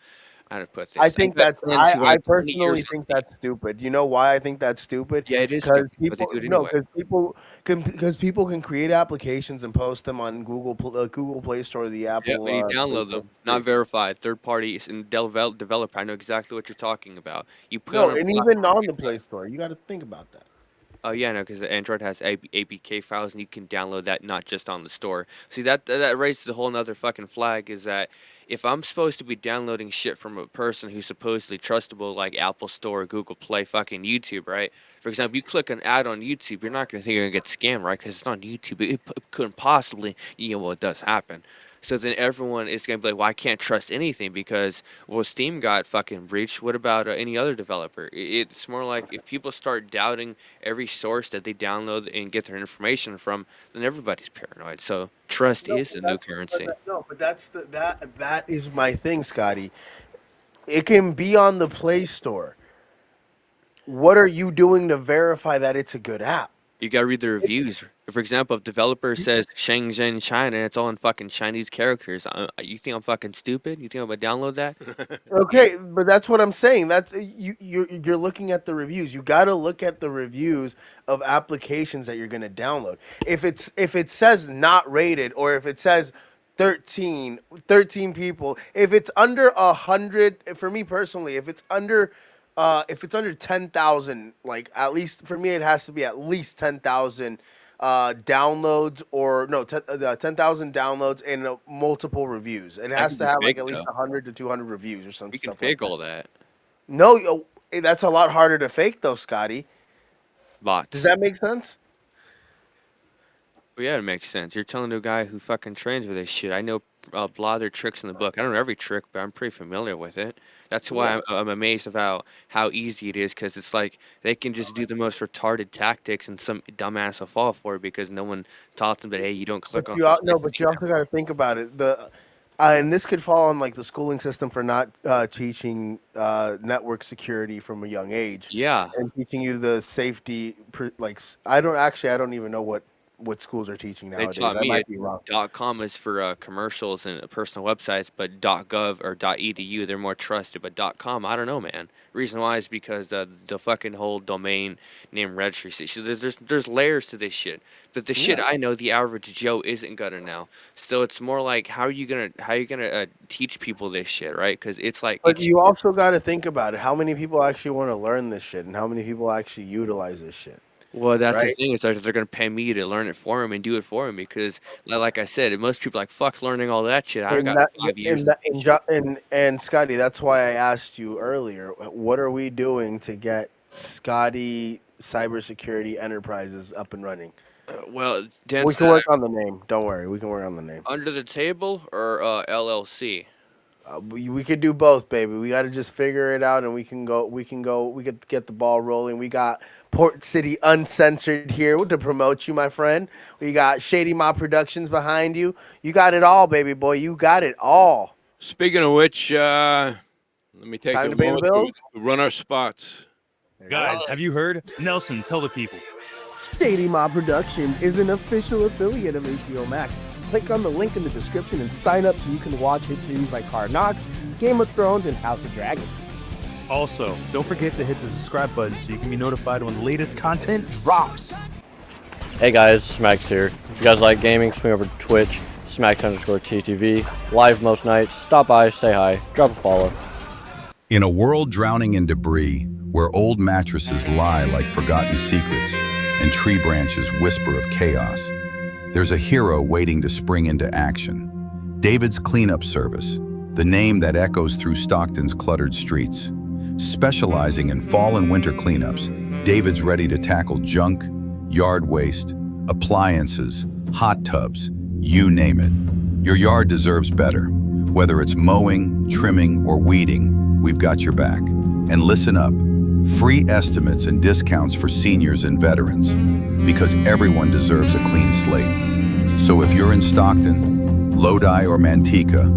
How to put this? I think I've got that's. friends who I have 20 personally years think on that's stupid. You know why I think that's stupid? Yeah, it is Because stupid, but they people do it no, anyway. because people can create applications and post them on Google Play Store, the Apple. Yeah, when you Play download Store. them, not verified, third party and developer. I know exactly what you're talking about. You put No, on a and even platform, on the Play Store, you got to think about that. Oh yeah, no, because Android has APK files, and you can download that not just on the store. See, that raises a whole nother fucking flag. Is that if I'm supposed to be downloading shit from a person who's supposedly trustable, like Apple Store, Google Play, fucking YouTube, right? For example, you click an ad on YouTube, you're not gonna think you're gonna get scammed, right? Because it's on YouTube. It couldn't possibly, well, it does happen. So then everyone is going to be like, well, I can't trust anything because, well, Steam got fucking breached. What about any other developer? It's more like if people start doubting every source that they download and get their information from, then everybody's paranoid. So trust is the new currency. But that is my thing, Scotty. It can be on the Play Store. What are you doing to verify that it's a good app? You got to read the reviews. For example, if developer says Shenzhen, China, and it's all in fucking Chinese characters, you think I'm fucking stupid? You think I'm going to download that? Okay, but that's what I'm saying. That's you're looking at the reviews. You got to look at the reviews of applications that you're going to download. If it says not rated, or if it says 13 people, if it's under 100, for me personally, if it's under 10,000, like, at least for me, it has to be at least 10,000 downloads, or no, 10,000 downloads and multiple reviews. It has to have like at least 100 to 200 reviews or something. You can fake all that. No, that's a lot harder to fake, though, Scotty. Bots. Does that make sense? Well, yeah, it makes sense. You're telling a guy who fucking trains with this shit. I know a lot of their tricks in the book. I don't know every trick, but I'm pretty familiar with it. That's why I'm amazed about how easy it is, because it's like they can just do the most retarded tactics, and some dumbass will fall for it because no one taught them that, hey, you don't click on this. No, but you also got to think about it. And this could fall on like the schooling system for not teaching network security from a young age. Yeah. And teaching you the safety. I don't even know what what schools are teaching They nowadays. taught I me might it. be wrong. .com is for commercials and personal websites, but .gov or .edu, they're more trusted. But .com, I don't know, man. Reason why is because the fucking whole domain name registry shit. There's layers to this shit. But the shit I know the average Joe isn't gonna know. So it's more like how are you gonna teach people this shit, right? Because it's like But you also got to think about it. How many people actually want to learn this shit, and how many people actually utilize this shit? well, that's the Right? thing is that they're gonna pay me to learn it for them and do it for them because, like I said, most people are like fuck learning all that shit. I don't got 5 years. And Scotty, that's why I asked you earlier. What are we doing to get Scotty Cybersecurity Enterprises up and running? Well, Dan We can said work on the name. Don't worry, we can work on the name. under the table or LLC. We could do both, baby. We got to just figure it out, and we can go. We could get the ball rolling. We got Port City Uncensored here to promote you, my friend. We got Shady Mob Productions behind you. You got it all, baby boy. You got it all. Speaking of which, let me take Time a to pay the moment bills? to run our spots. Guys, have you heard? Nelson, tell the people. Shady Mob Productions is an official affiliate of HBO Max. Click on the link in the description and sign up so you can watch hit series like Hard Knocks, Game of Thrones, and House of Dragons. Also, don't forget to hit the subscribe button so you can be notified when the latest content drops. Hey guys, Smacks here. If you guys like gaming, swing over to Twitch, Smacks_TTV, live most nights. Stop by, say hi, drop a follow. In a world drowning in debris, where old mattresses lie like forgotten secrets and tree branches whisper of chaos, there's a hero waiting to spring into action. David's Cleanup Service, the name that echoes through Stockton's cluttered streets. Specializing in fall and winter cleanups, David's ready to tackle junk, yard waste, appliances, hot tubs, you name it. Your yard deserves better. Whether it's mowing, trimming, or weeding, we've got your back. And listen up, free estimates and discounts for seniors and veterans, because everyone deserves a clean slate. So if you're in Stockton, Lodi, or Manteca,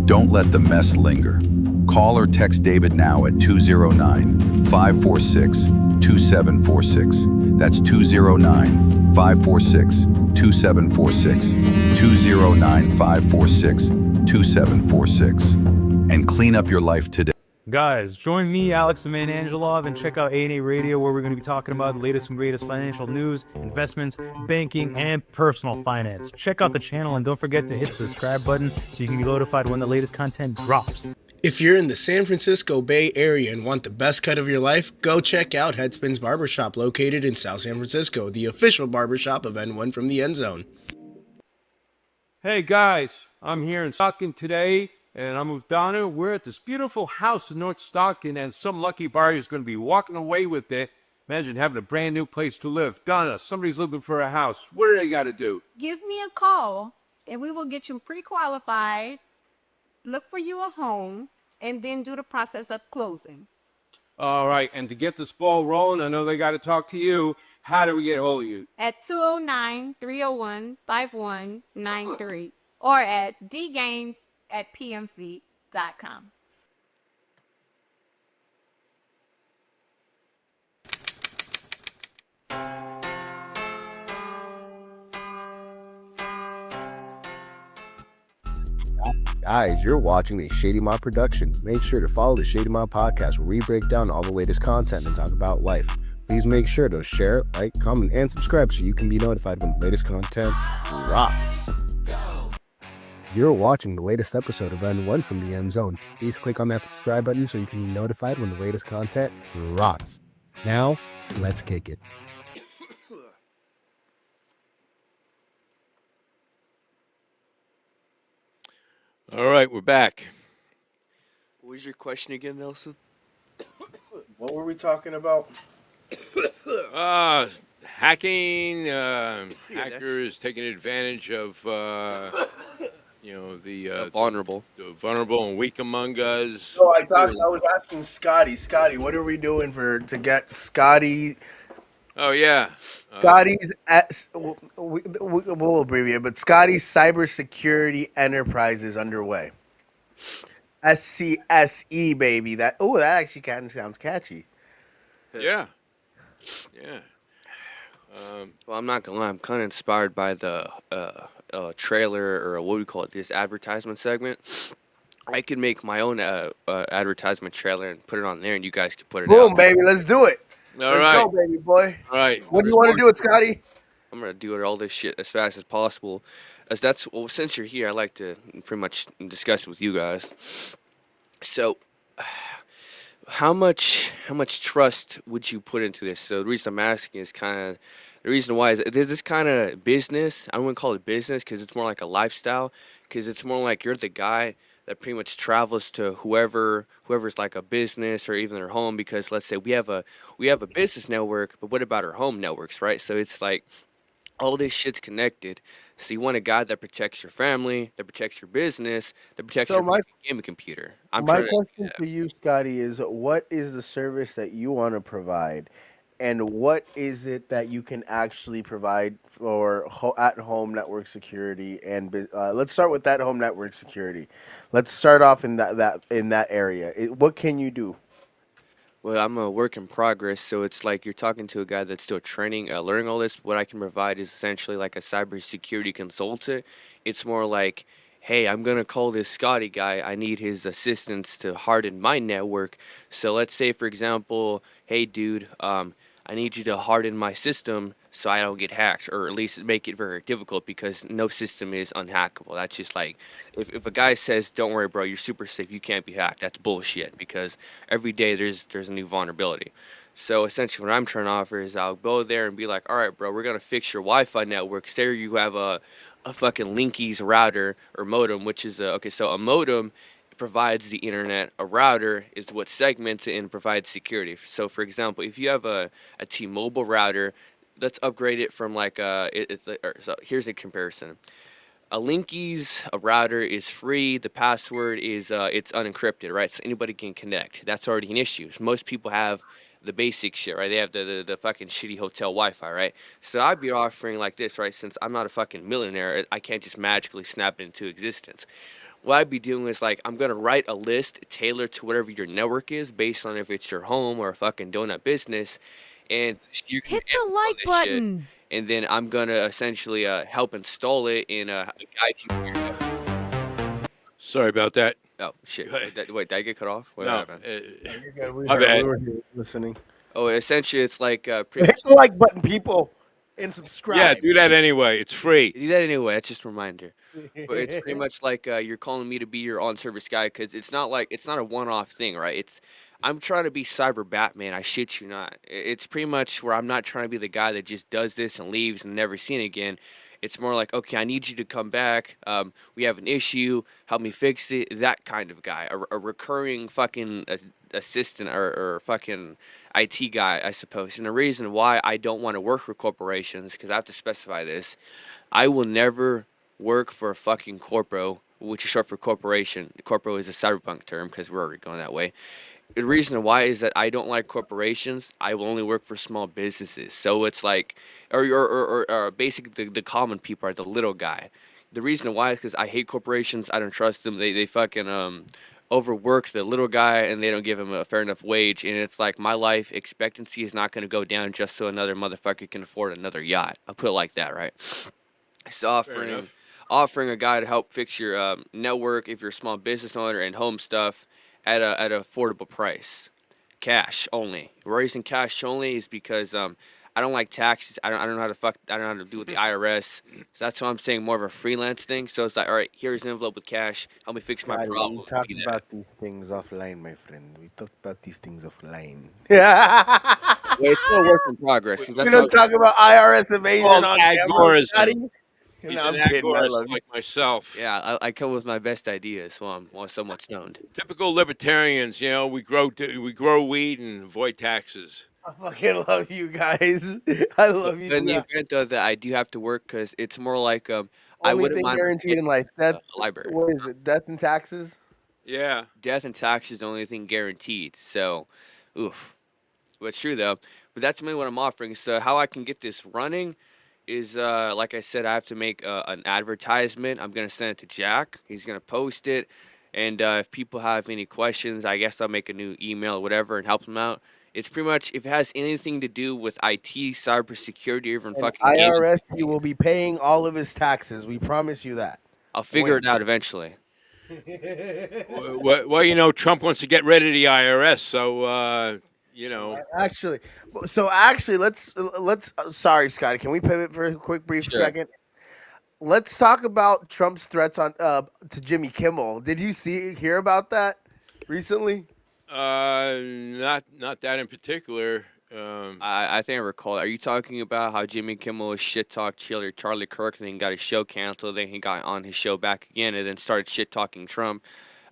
don't let the mess linger. Call or text David now at 209-546-2746. That's 209-546-2746. 209-546-2746. And clean up your life today. Guys, join me, Alex the Man Angelov, and check out A&A Radio, where we're going to be talking about the latest and greatest financial news, investments, banking, and personal finance. Check out the channel, and don't forget to hit the subscribe button so you can be notified when the latest content drops. If you're in the San Francisco Bay Area and want the best cut of your life, go check out Headspin's Barbershop, located in South San Francisco, the official barbershop of N1 from the End Zone. Hey guys, I'm here in Stockton today, and I'm with Donna. We're at this beautiful house in North Stockton, and some lucky buyer is going to be walking away with it. Imagine having a brand new place to live. Donna, somebody's looking for a house. What do they got to do? Give me a call, and we will get you pre-qualified, look for you a home, and then do the process of closing. All right, and to get this ball rolling, I know they got to talk to you. How do we get a hold of you? At 209-301-5193 or at dgaines@pmc.com. Guys, you're watching a Shady Mob production. Make sure to follow the Shady Mob podcast, where we break down all the latest content and talk about life. Please make sure to share, like, comment, and subscribe so you can be notified when the latest content drops. You're watching the latest episode of N1 from the End Zone. Please click on that subscribe button so you can be notified when the latest content drops. Now, let's kick it. All right, we're back. What was your question again, Nelson? What were we talking about? Hacking, hackers taking advantage of, the vulnerable and weak among us. So I was asking Scotty. Scotty, what are we doing to get Scotty? Oh yeah, Scotty's we'll abbreviate, but Scotty's Cybersecurity Enterprises underway. SCSE, baby. That actually kind of sounds catchy. Yeah. Well, I'm not gonna lie. I'm kind of inspired by the trailer, or what do we call it? This advertisement segment. I could make my own advertisement trailer and put it on there, and you guys could put it Boom, out. baby. Let's do it. All Let's right. go, baby boy. All right. What do you want to do it, Scotty? I'm gonna do all this shit as fast as possible, as that's well. Since you're here, I like to pretty much discuss it with you guys. So, how much trust would you put into this? So the reason I'm asking is kind of the reason why is there's this kind of business. I wouldn't call it business because it's more like a lifestyle. Because it's more like you're the guy that pretty much travels to whoever's like a business or even their home. Because let's say we have a business network, but what about our home networks, right? So it's like all this shit's connected. So you want a guy that protects your family, that protects your business, that protects your fucking gaming computer. My question for you, Scotty, is what is the service that you want to provide, and what is it that you can actually provide for at-home network security? And let's start with that home network security. Let's start off in that area. What can you do? Well, I'm a work in progress, so it's like you're talking to a guy that's still training, learning all this. What I can provide is essentially like a cybersecurity consultant. It's more like, hey, I'm gonna call this Scotty guy. I need his assistance to harden my network. So let's say, for example, hey, dude, I need you to harden my system so I don't get hacked, or at least make it very difficult because no system is unhackable. That's just like, if a guy says, don't worry, bro, you're super safe, you can't be hacked, that's bullshit because every day there's a new vulnerability. So essentially what I'm trying to offer is I'll go there and be like, all right, bro, we're going to fix your Wi-Fi network. Say you have a fucking Linkies router or modem, which is so a modem provides the internet. A router is what segments it and provides security. So for example, if you have a T-Mobile router, let's upgrade it from like so here's a comparison. A Linkies router is free. The password is it's unencrypted, right? So anybody can connect. That's already an issue. Most people have the basic shit, right? They have the fucking shitty hotel Wi-Fi, right? So I'd be offering like this, right? Since I'm not a fucking millionaire, I can't just magically snap it into existence. What I'd be doing is like I'm gonna write a list tailored to whatever your network is, based on if it's your home or a fucking donut business, and you can Hit the like button. and then I'm gonna essentially help install it and guide you through your network. Sorry about that. Oh shit! Wait, did I get cut off? What No, happened? My bad. We were here listening. Oh, essentially, it's like Hit the like button, people, and subscribe. Yeah, do that anyway. It's free. Do that anyway. That's just a reminder. But it's pretty much like you're calling me to be your on-service guy because it's not a one-off thing, right? I'm trying to be Cyber Batman. I shit you not. It's pretty much where I'm not trying to be the guy that just does this and leaves and never seen again. It's more like, okay, I need you to come back. We have an issue. Help me fix it. That kind of guy, a recurring fucking assistant or fucking IT guy, I suppose. And the reason why I don't want to work for corporations, because I have to specify this, I will never work for a fucking corpo, which is short for corporation. Corpo is a cyberpunk term because we're already going that way. The reason why is that I don't like corporations. I will only work for small businesses. So it's like, or basically the common people are the little guy. The reason why is because I hate corporations. I don't trust them. They fucking overwork the little guy and they don't give him a fair enough wage. And it's like my life expectancy is not going to go down just so another motherfucker can afford another yacht. I'll put it like that, right? It's offering a guy to help fix your network if you're a small business owner and home stuff at an affordable price. Cash only. The reason cash only is because I don't like taxes. I don't know how to do with the IRS. So that's why I'm saying more of a freelance thing. So it's like, all right, here's an envelope with cash. Help me fix my problem. We talked about these things offline, my friend. We talked about these things offline. Yeah. Well, it's still a work in progress. We don't talk about IRS evasion on camera. He's No, I'm an kidding. I agorist love you. like myself. Yeah, I come with my best ideas, so I'm somewhat stoned. Typical libertarians, we grow weed and avoid taxes. I fucking love you guys. I love you. In the event that I do have to work, because it's more like I Only wouldn't thing mind guaranteed in life. Death. library. What is it? Death and taxes. Yeah. Death and taxes is the only thing guaranteed. So, oof. But it's true though. But that's mainly what I'm offering. So how I can get this running is, like I said, I have to make an advertisement. I'm gonna send it to Jack. He's gonna post it, and if people have any questions, I guess I'll make a new email or whatever and help them out. It's pretty much if it has anything to do with IT, cybersecurity, or even And fucking gaming. IRS, he will be paying all of his taxes. We promise you that. I'll figure Wink. it out eventually. Well, Trump wants to get rid of the IRS, so Actually, let's. Sorry, Scotty. Can we pivot for a quick, brief Sure. second? Let's talk about Trump's threats on to Jimmy Kimmel. Did you hear about that recently? not that in particular. I think I recall. Are you talking about how Jimmy Kimmel shit talked Charlie Kirk, and then got his show canceled, then he got on his show back again, and then started shit talking Trump?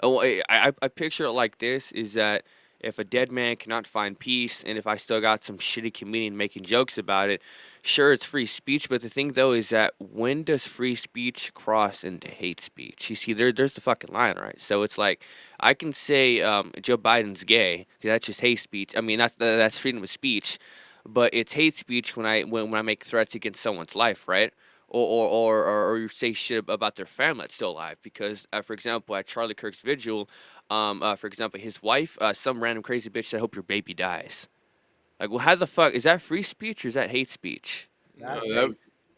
Oh, I picture it like this: is that if a dead man cannot find peace, and if I still got some shitty comedian making jokes about it, sure, it's free speech. But the thing though is that when does free speech cross into hate speech? You see, there's the fucking line, right? So it's like I can say Joe Biden's gay, 'cause that's just hate speech. I mean, that's freedom of speech, but it's hate speech when I make threats against someone's life, right? Or you say shit about their family that's still alive. Because, for example, at Charlie Kirk's vigil, for example, his wife, some random crazy bitch said, "I hope your baby dies." Like, well, how the fuck is that free speech or is that hate speech? that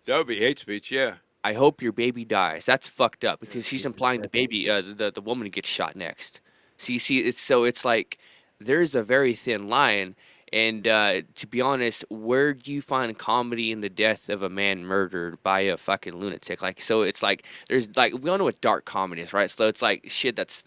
would be hate speech. Yeah. I hope your baby dies. That's fucked up because she's implying the baby, the woman gets shot next. See, it's like there's a very thin line, and to be honest, where do you find comedy in the death of a man murdered by a fucking lunatic? Like, so it's like there's like we all know what dark comedy is, right? So it's like shit that's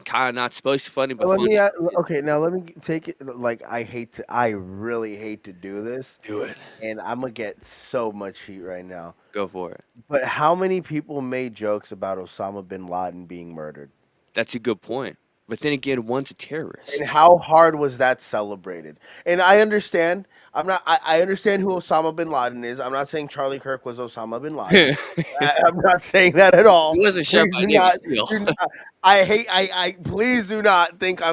kind of not supposed to be funny, but Let funny. me okay. Now let me take it. Like I really hate to do this. Do it. And I'm gonna get so much heat right now. Go for it. But how many people made jokes about Osama bin Laden being murdered? That's a good point. But then again, one's a terrorist. And how hard was that celebrated? And I understand. I understand who Osama bin Laden is. I'm not saying Charlie Kirk was Osama bin Laden. I'm not saying that at all. He wasn't shot by Navy SEAL. Please do not think I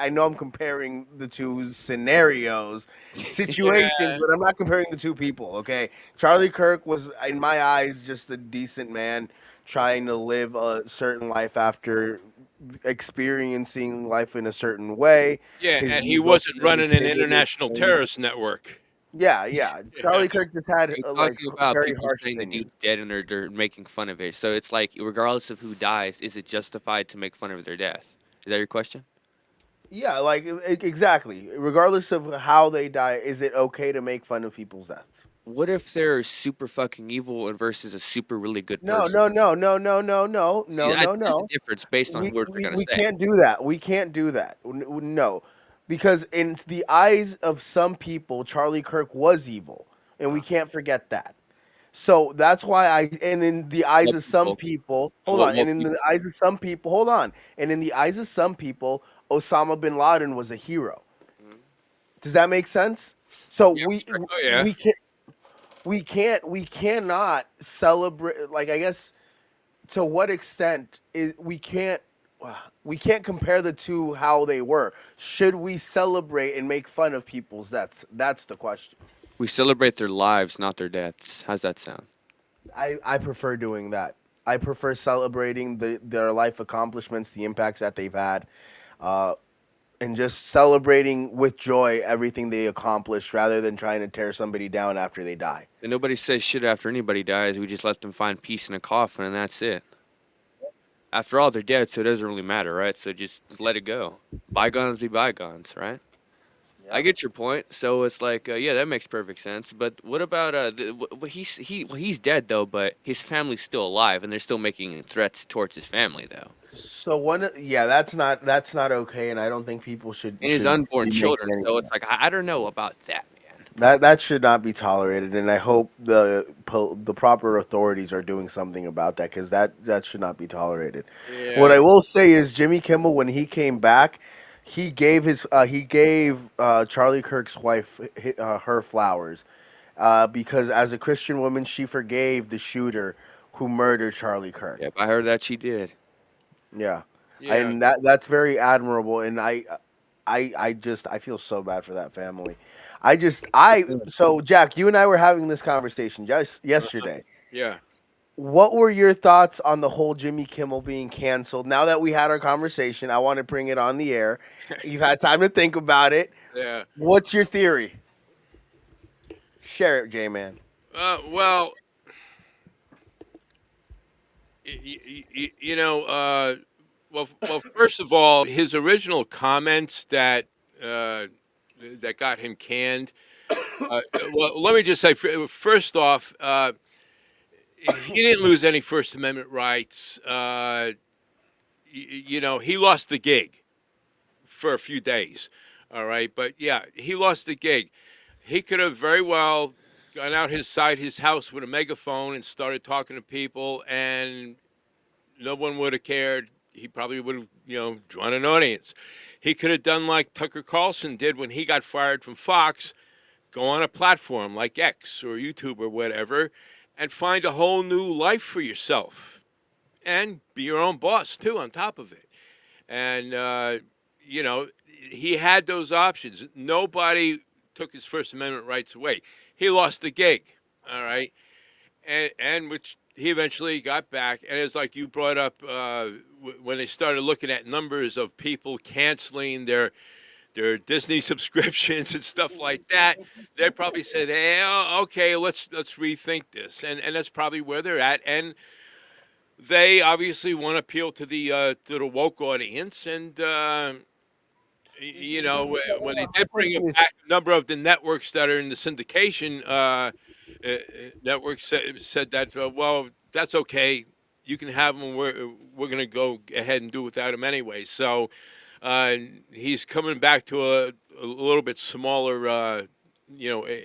know I'm comparing the two scenarios, situations, but I'm not comparing the two people, okay? Charlie Kirk was, in my eyes, just a decent man trying to live a certain life after experiencing life in a certain way. Yeah, His and he ego wasn't really running an faded, international and- terrorist network. Yeah. Charlie Kirk just had You're like talking about very people harsh saying the opinions. dude's dead and they're making fun of it. So it's like, regardless of who dies, is it justified to make fun of their death? Is that your question? Yeah, like exactly. Regardless of how they die, is it okay to make fun of people's deaths? What if they're super fucking evil and versus a super really good No. person? See, There's a difference based on We, what they're we, gonna we say. can't do that. We can't do that. No, because in the eyes of some people, Charlie Kirk was evil, and we can't forget that. So that's why and in the eyes What of some people? people, hold What on, and in people? the eyes of some people, hold on, and in the eyes of some people, Osama bin Laden was a hero. Does that make sense? So Oh, yeah. we cannot celebrate. Like, I guess, to what extent we can't compare the two how they were. Should we celebrate and make fun of people's deaths? That's the question. We celebrate their lives, not their deaths. How's that sound? I prefer doing that. I prefer celebrating their life accomplishments, the impacts that they've had, and just celebrating with joy everything they accomplished, rather than trying to tear somebody down after they die. And nobody says shit after anybody dies. We just let them find peace in a coffin, and that's it. After all, they're dead, so it doesn't really matter, right? So just let it go. Bygones be bygones, right? I get your point. So it's like, yeah, that makes perfect sense. But what about he's dead though, but his family's still alive, and they're still making threats towards his family though. So that's not okay, and I don't think people should. And his should unborn be children. making So it's like I don't know about that. that should not be tolerated, and I hope the proper authorities are doing something about that, because that should not be tolerated. Yeah. What I will say is Jimmy Kimmel, when he came back, he gave Charlie Kirk's wife her flowers, because as a Christian woman, she forgave the shooter who murdered Charlie Kirk. Yep, I heard that she did. Yeah. Yeah. And that's very admirable, and I feel so bad for that family. So Jack, you and I were having this conversation just yesterday. Yeah. What were your thoughts on the whole Jimmy Kimmel being canceled? Now that we had our conversation, I want to bring it on the air. You've had time to think about it. Yeah. What's your theory? Share it, J-Man. Well, you know, well, first of all, his original comments that got him canned. Well, let me just say, first off, he didn't lose any First Amendment rights. You know, he lost the gig for a few days. All right, but yeah, he lost the gig. He could have very well gone out his house with a megaphone and started talking to people, and no one would have cared. He probably would have, drawn an audience. He could have done like Tucker Carlson did when he got fired from Fox, go on a platform like X or YouTube or whatever, and find a whole new life for yourself, and be your own boss too on top of it. And he had those options. Nobody took his First Amendment rights away. He lost the gig, all right, and which he eventually got back. And it's like you brought up when they started looking at numbers of people canceling their Disney subscriptions and stuff like that. They probably said, "Hey, okay, let's rethink this," and that's probably where they're at. And they obviously want to appeal to the woke audience, and when they did bring it back, a number of the networks that are in the syndication networks said that, well, that's okay. You can have them. We're going to go ahead and do without him anyway. So he's coming back to a little bit smaller,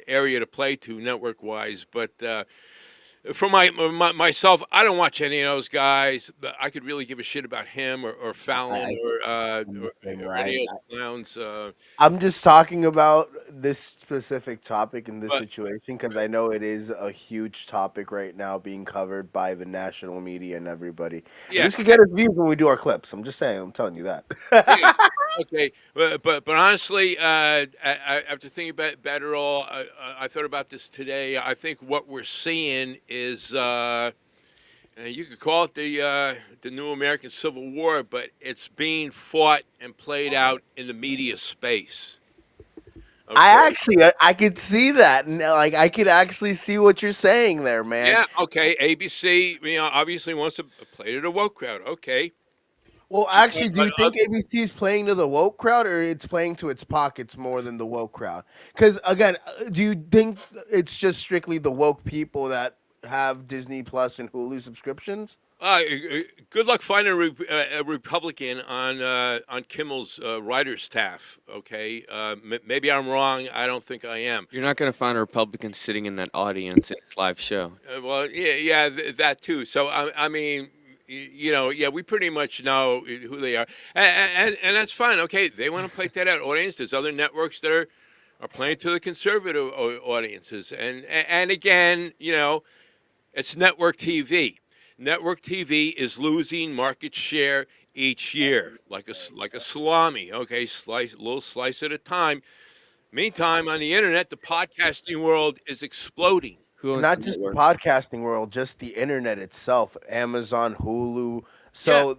area to play to network wise. But for myself, I don't watch any of those guys. But I could really give a shit about him or Fallon or any of those clowns. I'm just talking about this specific topic in this But- situation because I know it is a huge topic right now being covered by the national media and everybody. And Yeah. this could get us views when we do our clips. I'm just saying. I'm telling you that. Yeah, okay, but honestly, after thinking about it all, I thought about this today. I think what we're seeing is you could call it the new American Civil War, but it's being fought and played out in the media space. I could see that. And, like, I could actually see what you're saying there, man. Yeah, okay. ABC, obviously wants to play to the woke crowd. Okay. Well, actually, do you think ABC is playing to the woke crowd or it's playing to its pockets more than the woke crowd? Because, again, do you think it's just strictly the woke people that have Disney Plus and Hulu subscriptions? Good luck finding a Republican on Kimmel's writer's staff. Okay, maybe I'm wrong. I don't think I am. You're not going to find a Republican sitting in that audience in his live show. Well, yeah, that too. So I mean, we pretty much know who they are, and that's fine. Okay, they want to play to that audience. There's other networks that are playing to the conservative audiences, and again, it's network TV. Network TV is losing market share each year, like a salami. Okay, little slice at a time. Meantime, on the internet, the podcasting world is exploding. Not just the podcasting world, just the internet itself. Amazon, Hulu. So,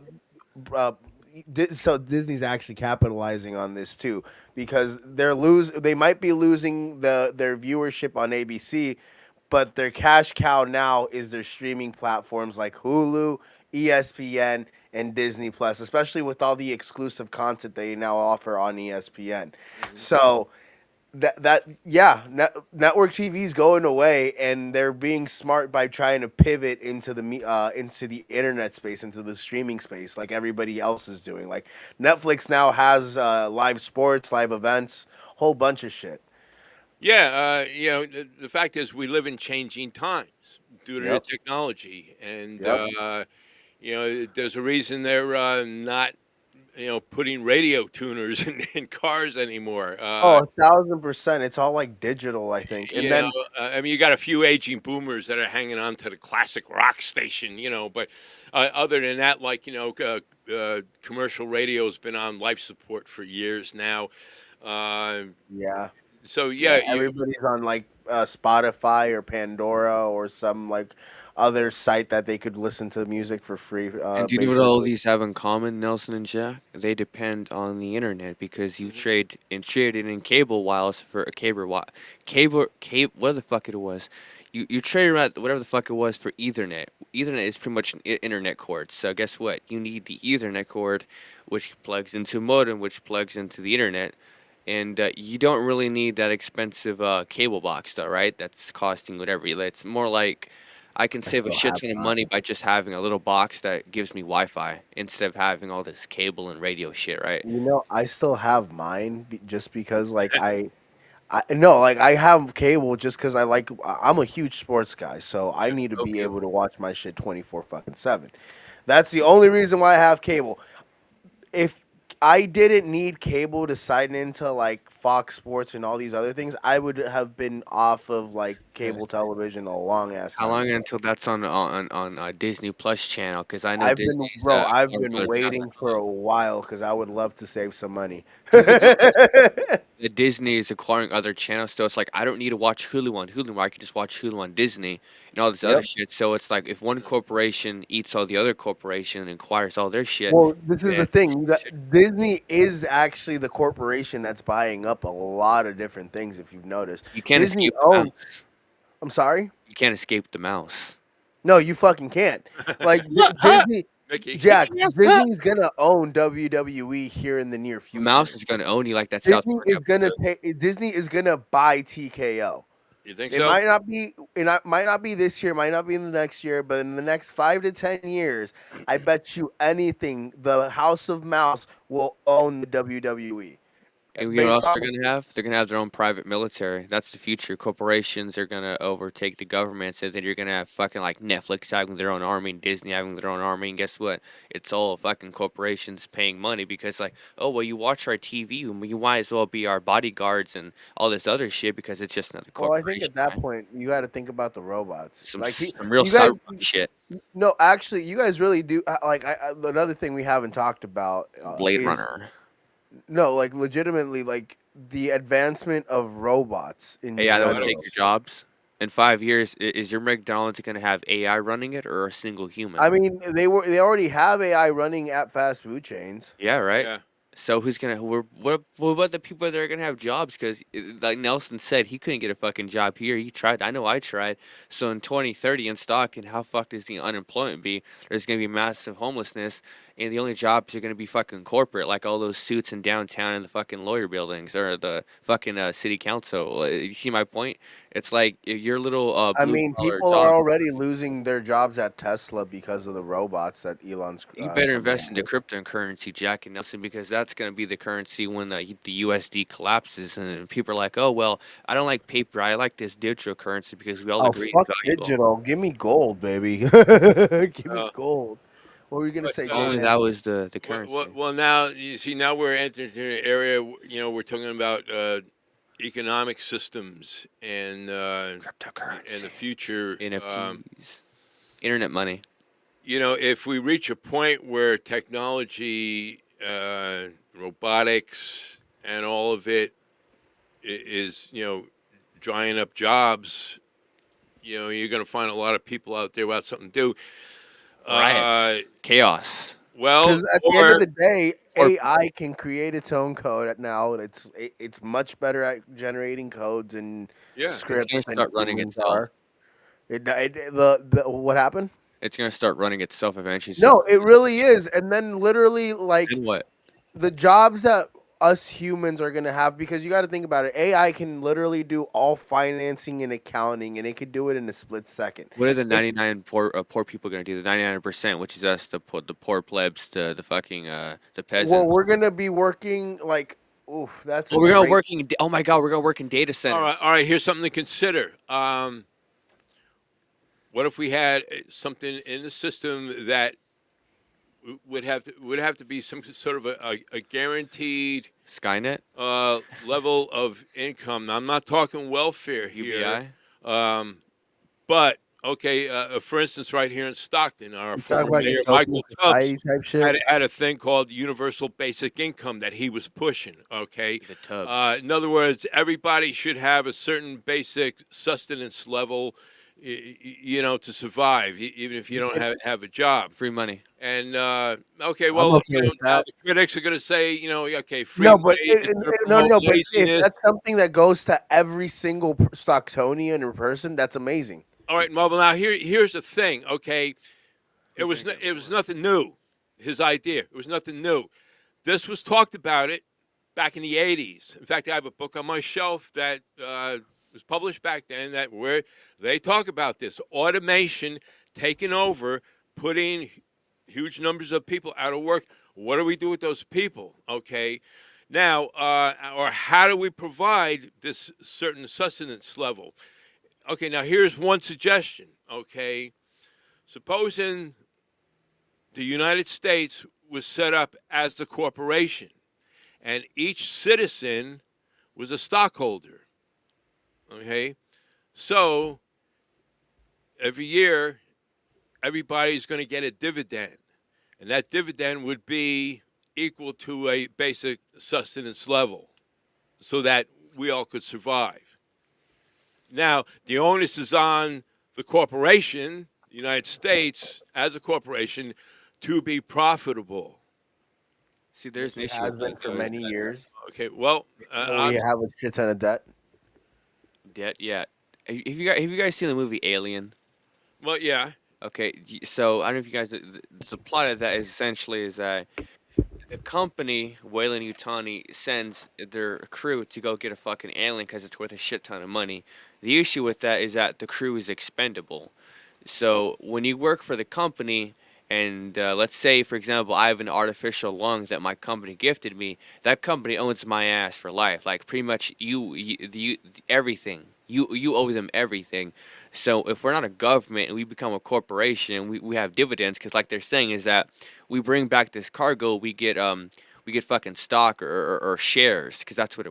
so Disney's actually capitalizing on this too because they might be losing their viewership on ABC. But their cash cow now is their streaming platforms like Hulu, ESPN, and Disney Plus, especially with all the exclusive content they now offer on ESPN. So network TV is going away, and they're being smart by trying to pivot into the internet space, into the streaming space, like everybody else is doing. Like Netflix now has live sports, live events, whole bunch of shit. Yeah, the fact is we live in changing times due to the technology, and there's a reason they're not, putting radio tuners in cars anymore. 1,000%. It's all like digital, I think. And I mean, you got a few aging boomers that are hanging on to the classic rock station, but other than that, like, commercial radio's been on life support for years now. So Yeah, yeah, everybody's on like Spotify or Pandora or some like other site that they could listen to music for free. And do you know what all Basically. these have in common, Nelson and Jack? They depend on the internet because you traded in cable wires for a cable, what the fuck it was. You traded around whatever the fuck it was for Ethernet. Ethernet is pretty much an internet cord. So guess what? You need the Ethernet cord, which plugs into a modem, which plugs into the internet. And you don't really need that expensive cable box, though, right? That's costing whatever. It's more like I can I save a still shit have ton of mine. money by just having a little box that gives me Wi-Fi instead of having all this cable and radio shit, right? You know, I still have mine just because like I no, like I have cable just because I'm a huge sports guy, so I need to be Goku. able to watch my shit 24/7. That's the only reason why I have cable. If I didn't need cable to sign into like Fox Sports and all these other things, I would have been off of like cable television a long ass How time long ago. until that's on Disney Plus channel? Because I know Disney's I've acquiring been other channels. waiting for a while because I would love to save some money. The Disney is acquiring other channels, so it's like I don't need to watch Hulu on Hulu. I can just watch Hulu on Disney and all this other Yep. shit. So it's like if one corporation eats all the other corporation and acquires all their shit, Well, this is the then thing. Disney is actually the corporation that's buying up a lot of different things. If you've noticed, you can't Disney escape the owns. mouse. I'm sorry. You can't escape the mouse. No, you fucking can't. Like Disney, Mickey. Jack. Disney's gonna own WWE here in the near The future. mouse is gonna own you like that South Disney Park is gonna episode. Disney is gonna buy TKO. You think It so? might not be this year, might not be in the next year, but in the next 5 to 10 years, I bet you anything, the House of Mouse will own the WWE. And you know what Based else off, they're gonna have? They're gonna have their own private military. That's the future. Corporations are gonna overtake the governments, and then you're gonna have fucking like Netflix having their own army and Disney having their own army. And guess what? It's all fucking corporations paying money because like, oh well, you watch our TV, you might as well be our bodyguards and all this other shit because it's just another well, I think corporation. at that Right? point you got to think about the robots. Some Like some real you guys, cyberpunk shit. no, actually, you guys really do. Another thing we haven't talked about Blade is Runner. no, like legitimately, like the advancement of robots in AI that would general. take your jobs. In 5 years, is your McDonald's gonna have AI running it or a single human? I mean, they already have AI running at fast food chains. Yeah, right. Yeah. So who's gonna? What about the people that are gonna have jobs? Because like Nelson said, he couldn't get a fucking job here. He tried. I know I tried. So in 2030 in Stockton, how fucked is the unemployment be? There's gonna be massive homelessness, and the only jobs are gonna be fucking corporate, like all those suits in downtown and the fucking lawyer buildings or the fucking city council. You see my point? It's like your little I blue mean, collar people are job. already losing their jobs at Tesla because of the robots that Elon's You better coming invest out into with. cryptocurrency, Jack and Nelson, because that's going to be the currency when the USD collapses. And people are like, oh, well, I don't like paper. I like this digital currency because we all Oh, agree fuck it's valuable. digital. Give me gold, baby. Give me Uh, gold. What were you gonna but, say, If only J-Man? that was the currency. well, now you see. Now we're entering into an area. We're talking about economic systems and Cryptocurrency. and the future. NFTs. Internet money. If we reach a point where technology, robotics, and all of it is, drying up jobs, you're going to find a lot of people out there without something to do. Riots. Chaos. Well, Because at the end of the day, or- AI can create its own code now. It's much better at generating codes and Yeah. scripts It's than gonna start running humans itself. are. The what happened? It's going to start running itself eventually. No, it really is. And then literally, like Then what? the jobs that us humans are gonna have, because you got to think about it. AI can literally do all financing and accounting, and it could do it in a split second. What are the 99 poor people going to do? The 99%, which is us, the poor plebs, the fucking the peasants. Well, we're gonna be working like, oof, that's. Oh, we're gonna great- working. Oh my God, we're gonna work in data centers. all right. Here's something to consider. What if we had something in the system that would have to be some sort of a guaranteed Skynet, level of income? Now, I'm not talking welfare here, UBI. but Okay, for instance, right here in Stockton, our You talk former about mayor utopian Michael Tubbs society type shit. had a thing called universal basic income that he was pushing. Okay, The Tubbs. in other words, everybody should have a certain basic sustenance level, to survive, even if you don't have a job. Free money. And okay, I'm well, okay with now that. the critics are going to say, okay, free No, but money is going to no, promote no, but if laziness. that's something that goes to every single Stocktonian or person, that's amazing. All right, Marvel. Now here's the thing. Okay, it was nothing new. His idea. It was nothing new. This was talked about it back in the '80s. In fact, I have a book on my shelf that was published back then that where they talk about this automation taking over, putting huge numbers of people out of work. What do we do with those people? Okay. Now, or how do we provide this certain sustenance level? Okay, now here's one suggestion. Okay, supposing the United States was set up as the corporation and each citizen was a stockholder. Okay, so every year everybody's going to get a dividend, and that dividend would be equal to a basic sustenance level so that we all could survive. Now, the onus is on the corporation, the United States, as a corporation, to be profitable. See, there's an It issue has with been that, for though, is many that years. Okay, well, We have a shit ton of debt. debt. Yeah. Have you guys seen the movie Alien? well, yeah. Okay, so I don't know if you guys. The plot of that is essentially is that the company Weyland Yutani sends their crew to go get a fucking alien because it's worth a shit ton of money. The issue with that is that the crew is expendable. So when you work for the company, and let's say, for example, I have an artificial lung that my company gifted me, that company owns my ass for life. Like pretty much everything. You owe them everything. So if we're not a government and we become a corporation and we have dividends, because like they're saying is that we bring back this cargo, we get fucking stock or shares because that's what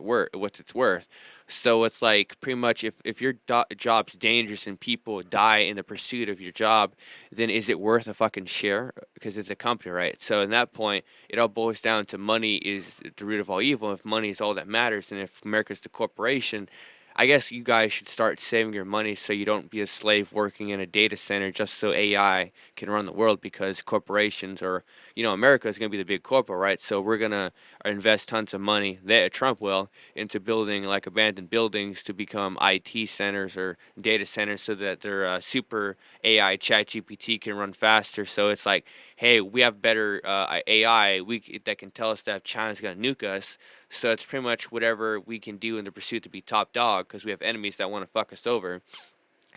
it's worth. So it's like pretty much if your job's dangerous and people die in the pursuit of your job, then is it worth a fucking share? Because it's a company, right? So in that point, it all boils down to money is the root of all evil. If money is all that matters, and if America's the corporation, I guess you guys should start saving your money so you don't be a slave working in a data center just so AI can run the world because corporations or, America is going to be the big corporate, right? So we're going to invest tons of money, Trump will, into building like abandoned buildings to become IT centers or data centers so that their super AI chat GPT can run faster. So it's like, hey, we have better AI that can tell us that China's going to nuke us. So it's pretty much whatever we can do in the pursuit to be top dog because we have enemies that want to fuck us over.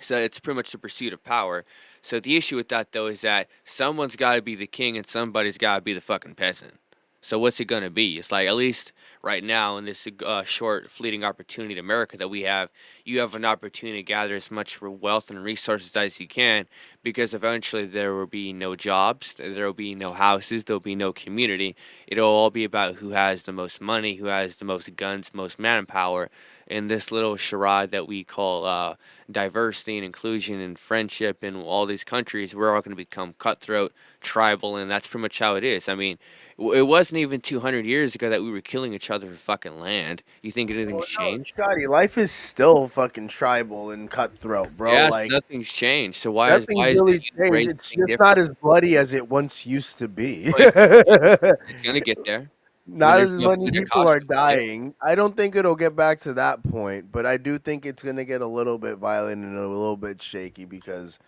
So it's pretty much the pursuit of power. So the issue with that, though, is that someone's got to be the king and somebody's got to be the fucking peasant. So what's it going to be? It's like, at least right now in this short, fleeting opportunity in America that we have, you have an opportunity to gather as much wealth and resources as you can because eventually there will be no jobs, there will be no houses, there will be no community. It'll all be about who has the most money, who has the most guns, most manpower. In this little charade that we call diversity and inclusion and friendship in all these countries, we're all going to become cutthroat, tribal, and that's pretty much how it is. I mean, it wasn't even 200 years ago that we were killing each other for fucking land. You think anything's changed? Scotty, life is still fucking tribal and cutthroat, bro. Yes, Like nothing's changed. So why is nothing's the really human race changed. It's being just not different? as bloody as it once used to be. It's gonna get there. When Not there's as no many food at people are Costco, dying. I don't think it'll get back to that point, but I do think it's gonna get a little bit violent and a little bit shaky because,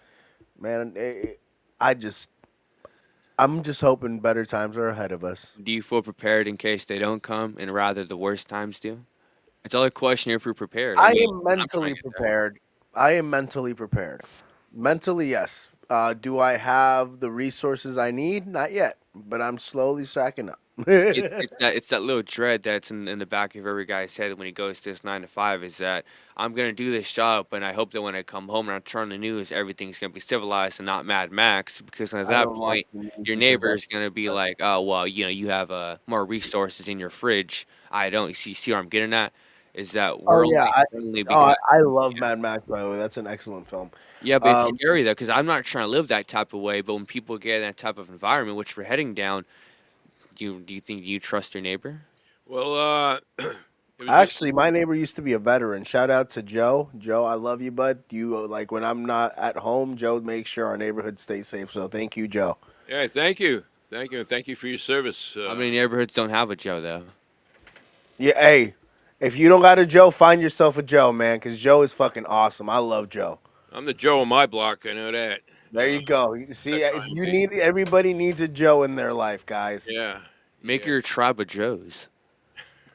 man, I'm just hoping better times are ahead of us. do you feel prepared in case they don't come, and rather the worst times do? It's all a question if we're prepared. I mean, am I'm trying mentally to get there. prepared. I am mentally prepared. Mentally, yes. Do I have the resources I need? Not yet, but I'm slowly stacking up. It's that little dread that's in the back of every guy's head when he goes to his 9 to 5 is that I'm gonna do this job, and I hope that when I come home and I turn on the news, everything's gonna be civilized and not Mad Max. Because at I that don't watch point, the news your because neighbor that's is gonna be like, oh well, you have more resources in your fridge. I don't. You see where I'm getting at? is that Oh we're yeah, only I love Mad Max. By the way, that's an excellent film. Yeah, but it's scary though, because I'm not trying to live that type of way. But when people get in that type of environment, which we're heading down, do you think you trust your neighbor? Well, it was just Actually, my neighbor used to be a veteran. Shout out to Joe. Joe, I love you, bud. You like when I'm not at home, Joe makes sure our neighborhood stays safe. So thank you, Joe. yeah. Thank you, thank you for your service. How many neighborhoods don't have a Joe though? Yeah, hey, if you don't got a Joe, find yourself a Joe, man, because Joe is fucking awesome. I love Joe. I'm the Joe on my block. I know that. There you go. You see, That's fine. you need everybody needs a Joe in their life, guys. Yeah. Make your tribe of Joes.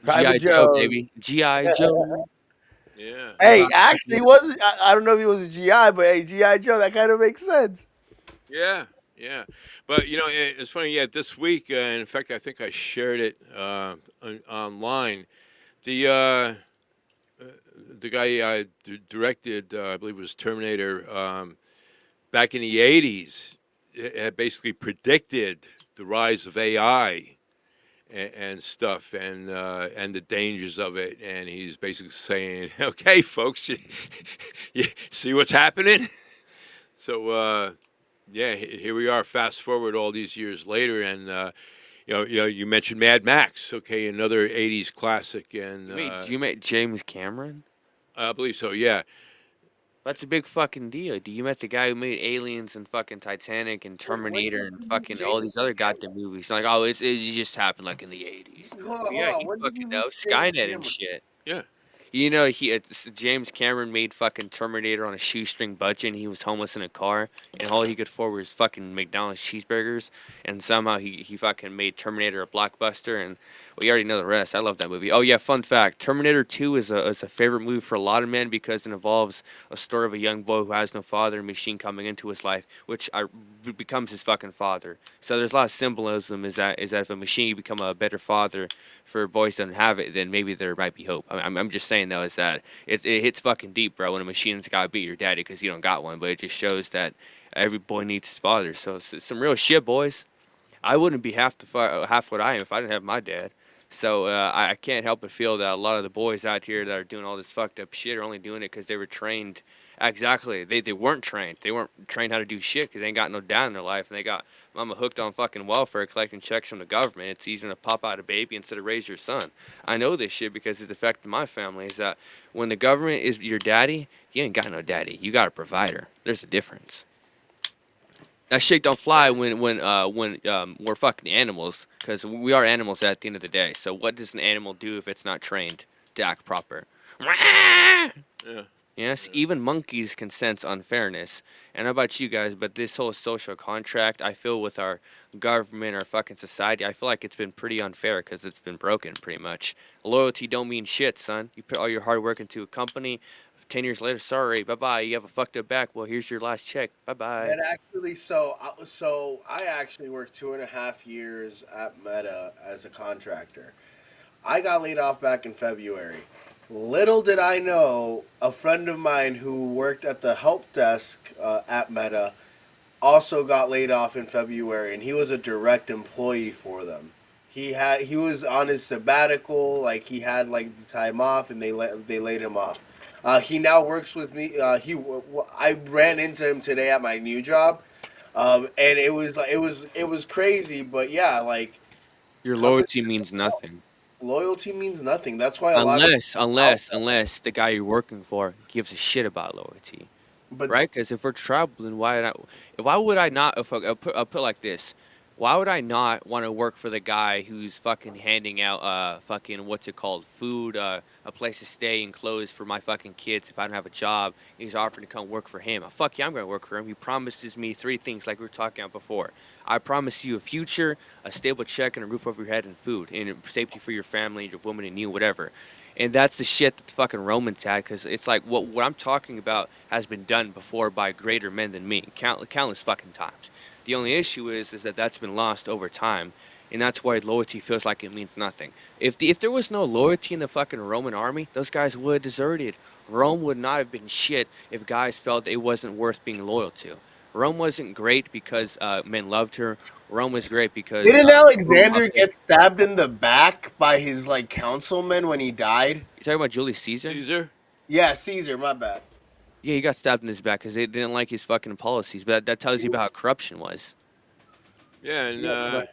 Tribe of GI Joe, Joes. baby. GI Joe. Yeah. Hey, actually, he wasn't. I don't know if he was a GI, but hey, GI Joe, that kind of makes sense. Yeah, yeah. But it's funny. Yeah, this week, in fact, I think I shared it online. The guy directed, I believe it was Terminator, back in the '80s, had basically predicted the rise of AI and stuff, and the dangers of it. And he's basically saying, "Okay, folks, you see what's happening." So. Yeah, here we are. Fast forward all these years later, and you mentioned Mad Max. Okay, another '80s classic, and You met James Cameron? I believe so. Yeah, That's a big fucking deal. Do you met the guy who made Aliens and fucking Titanic and Terminator and fucking all these other goddamn movies? Like, oh, it just happened like in the '80s. Yeah, you fucking know Skynet and shit. yeah. You know, James Cameron made fucking Terminator on a shoestring budget, and he was homeless in a car, and all he could afford was fucking McDonald's cheeseburgers, and somehow he fucking made Terminator a blockbuster, and well, you already know the rest. I love that movie. Oh yeah, fun fact: Terminator 2 is a favorite movie for a lot of men because it involves a story of a young boy who has no father and a machine coming into his life, which becomes his fucking father. So there's a lot of symbolism. Is that if a machine you become a better father for boys that don't have it, then maybe there might be hope. I'm just saying though, is that it hits fucking deep, bro. When a machine's gotta beat your daddy because you don't got one, but it just shows that every boy needs his father. So it's some real shit, boys. I wouldn't be half what I am if I didn't have my dad. So I can't help but feel that a lot of the boys out here that are doing all this fucked up shit are only doing it because they were trained. Exactly. They weren't trained. They weren't trained how to do shit because they ain't got no dad in their life. And they got mama hooked on fucking welfare collecting checks from the government. It's easier to pop out a baby instead of raise your son. I know this shit because it's affected my family. Is that when the government is your daddy, you ain't got no daddy. You got a provider. There's a difference. That shit don't fly when we're fucking animals, because we are animals at the end of the day. So what does an animal do if it's not trained to act proper? Yeah. Yes, even monkeys can sense unfairness. And how about you guys? But this whole social contract, I feel with our government, our fucking society, I feel like it's been pretty unfair because it's been broken pretty much. Loyalty don't mean shit, son. You put all your hard work into a company. 10 years later, sorry, bye-bye. You have a fucked up back. Well, here's your last check. Bye-bye. And actually, so I actually worked 2.5 years at Meta as a contractor. I got laid off back in February. Little did I know, a friend of mine who worked at the help desk at Meta also got laid off in February, and he was a direct employee for them. He was on his sabbatical, like he had like the time off, and they laid him off. He now works with me. I ran into him today at my new job, and it was crazy. But yeah, like Your loyalty means nothing. Loyalty means nothing. That's why Unless the guy you're working for gives a shit about loyalty, right? Because if we're traveling, why would I not? I'll put it like this. Why would I not want to work for the guy who's fucking handing out fucking what's it called, food, a place to stay and clothes for my fucking kids if I don't have a job? He's offering to come work for him. Fuck yeah, I'm gonna work for him. He promises me 3 things like we were talking about before. I promise you a future, a stable check, and a roof over your head, and food, and safety for your family, your woman, and you, whatever. And that's the shit that the fucking Romans had, because it's like what I'm talking about has been done before by greater men than me, countless fucking times. The only issue is that that's been lost over time, and that's why loyalty feels like it means nothing. If there was no loyalty in the fucking Roman army, those guys would have deserted. Rome would not have been shit if guys felt it wasn't worth being loyal to. Rome wasn't great because men loved her. Rome was great because Didn't Rome Alexander loved it. get stabbed in the back by his like councilman when he died? You talking about Julius Caesar? Caesar? Yeah, Caesar. My bad. Yeah, he got stabbed in his back because they didn't like his fucking policies. But that tells you about how corruption was. Yeah, and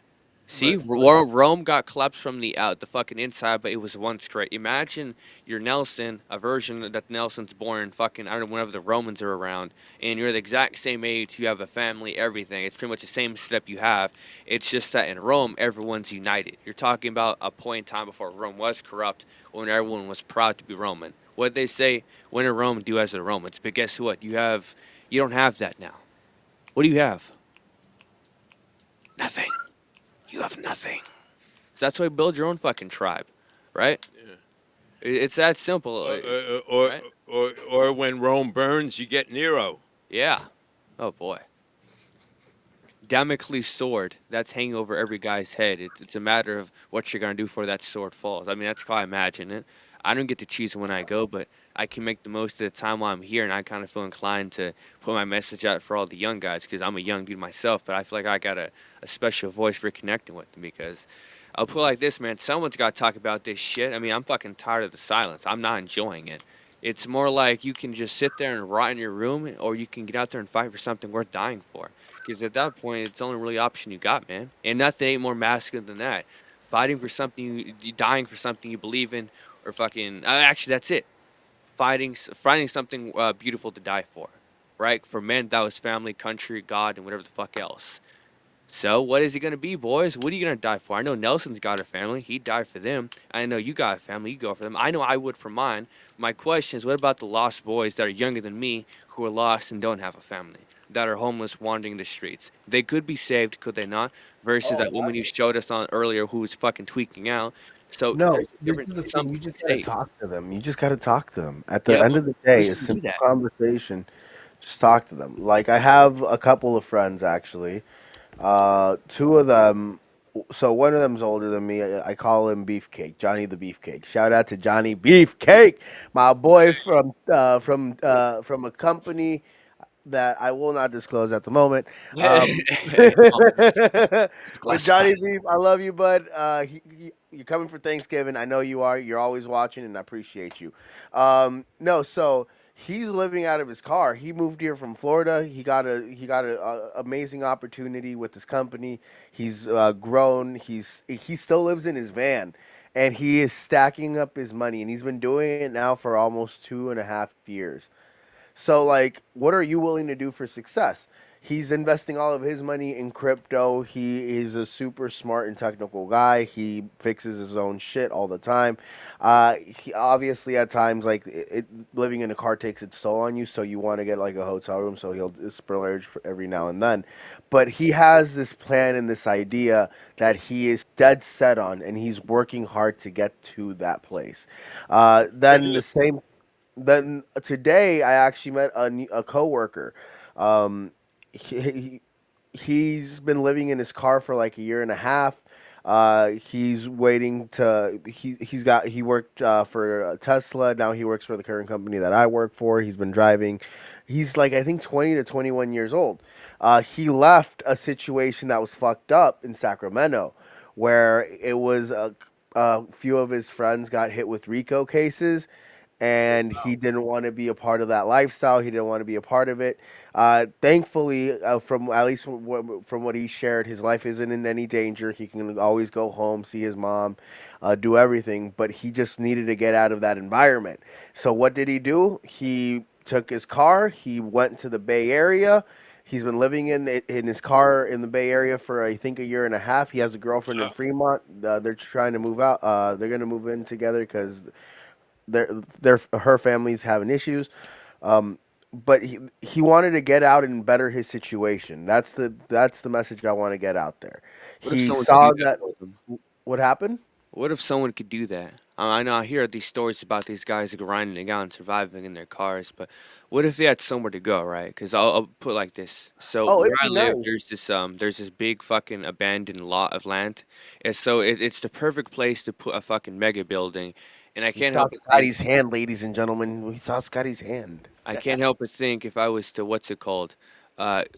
See, Rome got collapsed from the fucking inside, but it was once great. Imagine you're Nelson, a version that Nelson's born fucking, I don't know, whenever the Romans are around, and you're the exact same age, you have a family, everything. It's pretty much the same step you have. It's just that in Rome, everyone's united. You're talking about a point in time before Rome was corrupt, when everyone was proud to be Roman. What they say, when in Rome, do as the Romans. But guess what? You don't have that now. What do you have? Nothing. You have nothing. So that's why you build your own fucking tribe, right? Yeah. It's that simple. Right? Or when Rome burns, you get Nero. Yeah. Oh boy. Damocles' sword that's hanging over every guy's head. It's a matter of what you're gonna do before that sword falls. I mean, that's how I imagine it. I don't get to choose when I go, but I can make the most of the time while I'm here, and I kind of feel inclined to put my message out for all the young guys because I'm a young dude myself, but I feel like I got a special voice for connecting with them because I'll put it like this, man. Someone's got to talk about this shit. I mean, I'm fucking tired of the silence. I'm not enjoying it. It's more like you can just sit there and rot in your room, or you can get out there and fight for something worth dying for. Because at that point, it's the only really option you got, man. And nothing ain't more masculine than that. Fighting for something, dying for something you believe in, or fucking, actually, that's it. Finding something beautiful to die for, right? For men, that was family, country, God, and whatever the fuck else. So what is it going to be, boys? What are you going to die for? I know Nelson's got a family. He'd die for them. I know you got a family. You go for them. I know I would for mine. My question is, what about the lost boys that are younger than me who are lost and don't have a family, that are homeless wandering the streets? They could be saved, could they not? Versus that woman you showed us on earlier who was fucking tweaking out. So No, there's a this difference. is the thing. Some You just people gotta say, talk to them. You just gotta talk to them. At the yeah, end of the day, a who's gonna do simple that? conversation. Just talk to them. Like I have a couple of friends actually. Two of them. So one of them's older than me. I call him Beefcake, Johnny the Beefcake. Shout out to Johnny Beefcake, my boy from a company that I will not disclose at the moment. But Johnny Beef, I love you, bud. You're coming for Thanksgiving. I know you are. You're always watching, and I appreciate you. No, so he's living out of his car. He moved here from Florida. He got a amazing opportunity with his company. He's grown. He still lives in his van, and he is stacking up his money, and he's been doing it now for almost 2.5 years. So, like, what are you willing to do for success? He's investing all of his money in crypto. He is a super smart and technical guy. He fixes his own shit all the time. He obviously at times living in a car takes its toll on you, so you want to get like a hotel room. So he'll splurge every now and then. But he has this plan and this idea that he is dead set on, and he's working hard to get to that place. Then today, I actually met a coworker. Um, he, he he's been living in his car for like a year and a half. He's waiting to he worked for Tesla. Now he works for the current company that I work for. He's been driving. He's like I think 20 to 21 years old. He left a situation that was fucked up in Sacramento, where it was a few of his friends got hit with RICO cases, and he didn't want to be a part of that lifestyle. He didn't want to be a part of it. Thankfully, from at least from what he shared, his life isn't in any danger. He can always go home, see his mom, do everything. But he just needed to get out of that environment. So what did he do? He took his car. He went to the Bay Area. He's been living in his car in the Bay Area for I think a year and a half. He has a girlfriend in Fremont. They're trying to move out. They're gonna move in together because her family's having issues. But he wanted to get out and better his situation. That's the message I want to get out there. What if He someone saw could do that. that with him? What happened? What if someone could do that? I know I hear these stories about these guys grinding it out and surviving in their cars, but what if they had somewhere to go, right? Because I'll put it like this. So Oh, where it'd I be live, nice. there's this big fucking abandoned lot of land, and so it's the perfect place to put a fucking mega building. And I We can't saw help but think, Scotty's hand, ladies and gentlemen. We saw Scotty's hand. I can't help but think if I was to what's it called,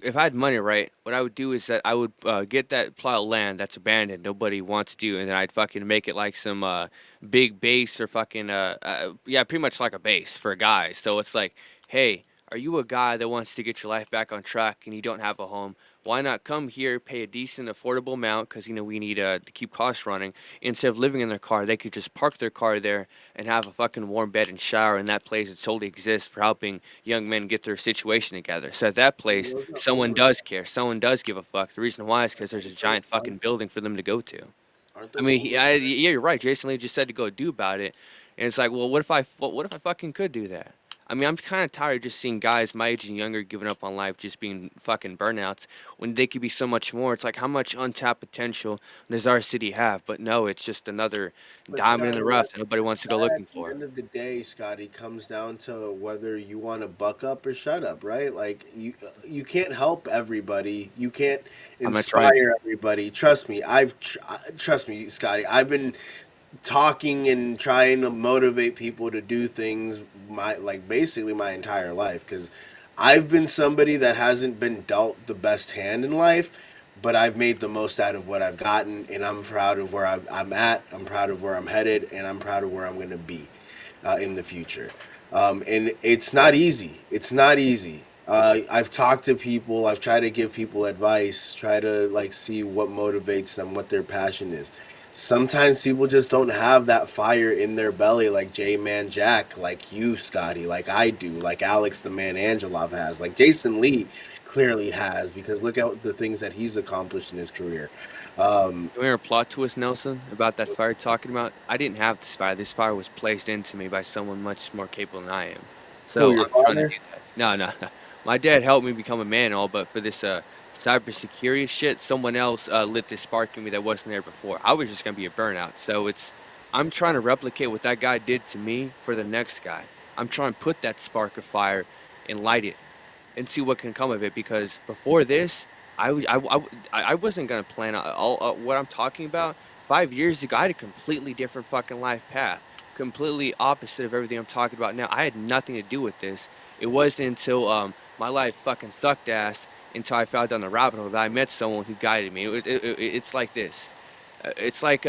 if I had money, right, what I would do is that I would get that plot of land that's abandoned, nobody wants to do, and then I'd fucking make it like some big base or fucking yeah, pretty much like a base for guys. So it's like, hey, are you a guy that wants to get your life back on track and you don't have a home? Why not come here, pay a decent, affordable amount, because we need to keep costs running. Instead of living in their car, they could just park their car there and have a fucking warm bed and shower in that place that solely exists for helping young men get their situation together. So at that place, someone does care, someone does give a fuck. The reason why is because there's a giant fucking building for them to go to. I mean, yeah, you're right. Jason Lee just said to go do about it, and it's like, well, what if I fucking could do that? I mean, I'm kind of tired of just seeing guys my age and younger giving up on life, just being fucking burnouts when they could be so much more. It's like, how much untapped potential does our city have? But no, it's just another diamond in the rough that nobody wants to go looking for. At the end of the day, Scotty, comes down to whether you want to buck up or shut up, right? Like you can't help everybody. You can't inspire everybody. Trust me. Trust me, Scotty. I've been talking and trying to motivate people to do things basically my entire life, because I've been somebody that hasn't been dealt the best hand in life, but I've made the most out of what I've gotten, and I'm proud of where I'm at. I'm proud of where I'm headed, and I'm proud of where I'm going to be in the future. And it's not easy. It's not easy. I've talked to people. I've tried to give people advice, try to see what motivates them, what their passion is. Sometimes people just don't have that fire in their belly, like J-Man Jack, like you, Scotty, like I do, like Alex the Man Angelov has, like Jason Lee clearly has, because look at the things that he's accomplished in his career. You hear a plot twist, Nelson, about that fire talking about? I didn't have this fire. This fire was placed into me by someone much more capable than I am. So your I'm trying to father? do that. No. My dad helped me become a man and all, but for this cybersecurity shit, someone else lit this spark in me that wasn't there before. I was just gonna be a burnout. So I'm trying to replicate what that guy did to me for the next guy. I'm trying to put that spark of fire and light it and see what can come of it, because before this, I wasn't gonna plan all what I'm talking about. 5 years ago, I had a completely different fucking life path, completely opposite of everything I'm talking about now. I had nothing to do with this. It wasn't until my life fucking sucked ass until I fell down the rabbit hole that I met someone who guided me. It's like this. It's like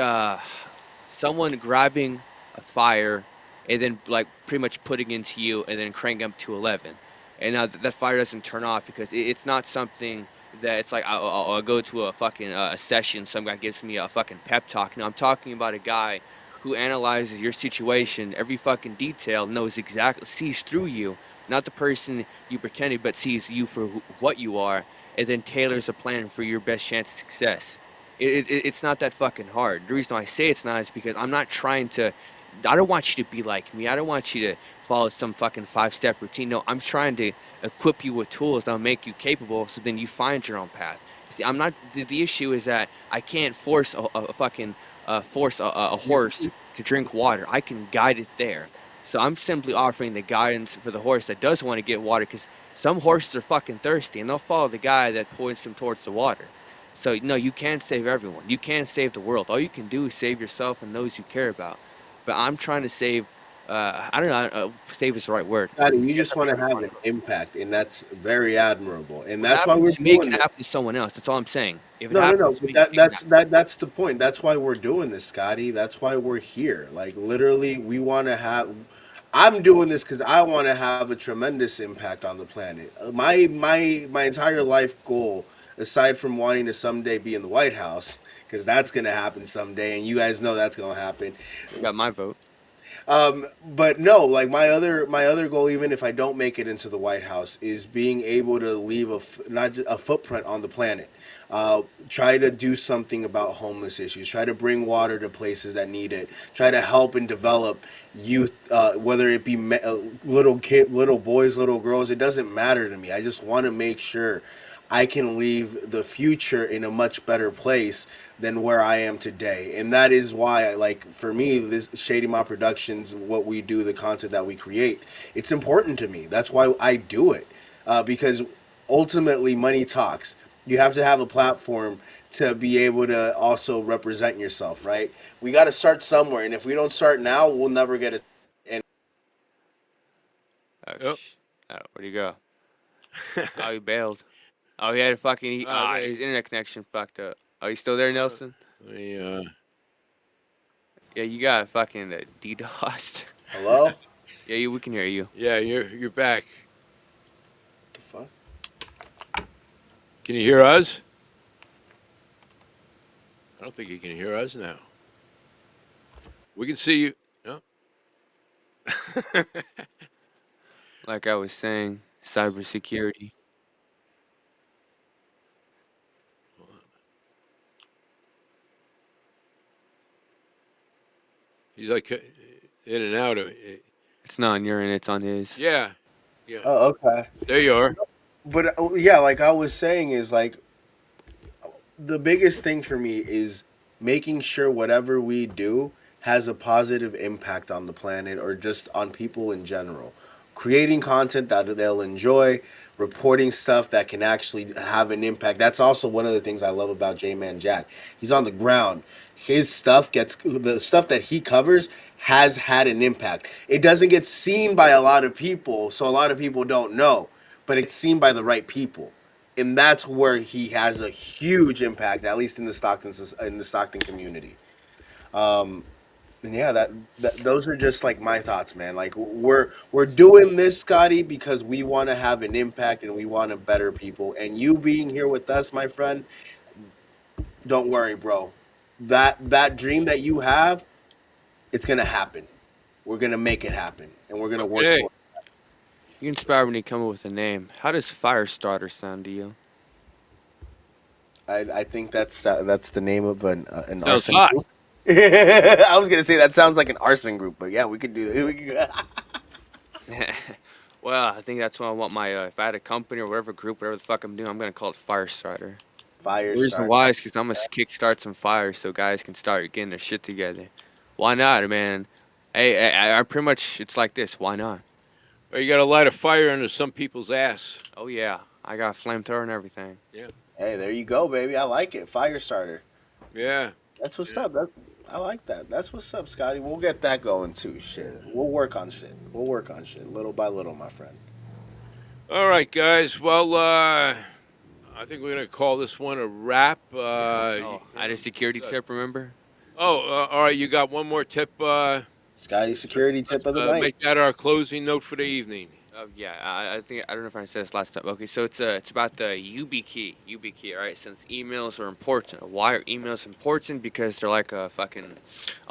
someone grabbing a fire and then pretty much putting into you and then cranking up to 11. And now that fire doesn't turn off because it's not something that it's like I'll go to a fucking a session, some guy gives me a fucking pep talk. No, I'm talking about a guy who analyzes your situation, every fucking detail, knows exactly, sees through you, not the person you pretended, but sees you for what you are, and then tailors a plan for your best chance of success. It's not that fucking hard. The reason why I say it's not is because I'm not trying to, I don't want you to be like me. I don't want you to follow some fucking 5-step routine. No, I'm trying to equip you with tools that'll make you capable so then you find your own path. See, I'm not, the issue is that I can't force a fucking, force a horse to drink water. I can guide it there. So I'm simply offering the guidance for the horse that does want to get water, because some horses are fucking thirsty and they'll follow the guy that points them towards the water. So, no, you can't save everyone. You can't save the world. All you can do is save yourself and those you care about. But I'm trying to save, I don't know, save is the right word. Scotty, you just want to have an impact, and that's very admirable. And that's why What we're happens to me doing can it. happen to someone else. That's all I'm saying. If it No. happens to me, But it can happen. that's the point. That's why we're doing this, Scotty. That's why we're here. Like literally, we want to have. I'm doing this because I want to have a tremendous impact on the planet. My entire life goal, aside from wanting to someday be in the White House, because that's gonna happen someday, and you guys know that's gonna happen. You got my vote. But no, like my other goal, even if I don't make it into the White House, is being able to leave not just a footprint on the planet. Try to do something about homeless issues. Try to bring water to places that need it. Try to help and develop youth, whether it be little boys, little girls. It doesn't matter to me. I just want to make sure I can leave the future in a much better place than where I am today. And that is why, like, for me, this Shady Ma Productions, what we do, the content that we create, it's important to me. That's why I do it. Because ultimately, money talks. You have to have a platform to be able to also represent yourself, right? We got to start somewhere. And if we don't start now, we'll never get it. And Oh, where'd he go? Oh, he bailed. Oh, he had a fucking his internet connection fucked up. Oh, you still there, Nelson? Yeah. Yeah, you got fucking DDoSed. Hello? Yeah, we can hear you. Yeah, you're back. The fuck? Can you hear us? I don't think you can hear us now. We can see you. No. Like I was saying, cybersecurity. He's like in and out of it. It's not on your end, it's on his. Yeah. Yeah. Oh, okay. There you are. But yeah, like I was saying, is like the biggest thing for me is making sure whatever we do has a positive impact on the planet or just on people in general. Creating content that they'll enjoy, reporting stuff that can actually have an impact. That's also one of the things I love about J-Man Jack. He's on the ground. His stuff the stuff that he covers has had an impact. It doesn't get seen by a lot of people, so a lot of people don't know, but it's seen by the right people. And that's where he has a huge impact, at least in the Stockton community. And yeah, that those are just like my thoughts, man. Like we're doing this, Scotty, because we want to have an impact and we want to better people. And you being here with us, my friend, don't worry, bro. That dream that you have, it's gonna happen. We're gonna make it happen, and we're gonna work. Okay. You inspire me to come up with a name. How does Firestarter sound to you? I think that's the name of an Sounds arson hot. group. I was gonna say that sounds like an arson group, but yeah, we could do it. Well, I think that's what I want my. If I had a company or whatever group, whatever the fuck I'm doing, I'm gonna call it Firestarter. Firestarter. The reason why is because I'm gonna kickstart some fires so guys can start getting their shit together. Why not, man? Hey, I pretty much it's like this. Why not? Or you got to light a fire under some people's ass. Oh yeah, I got a flamethrower and everything. Yeah. Hey, there you go, baby. I like it. Firestarter. Yeah. That's what's up. I like that. That's what's up, Scotty. We'll get that going too. Shit. We'll work on shit. Little by little, my friend. All right, guys. Well, I think we're going to call this one a wrap. I had a security tip, remember? Oh, all right. You got one more tip. Scotty, security tip of the night. Make that our closing note for the evening. Yeah, I think I don't know if I said this last time. Okay, so it's about the YubiKey. YubiKey, all right? Since emails are important. Why are emails important? Because they're like a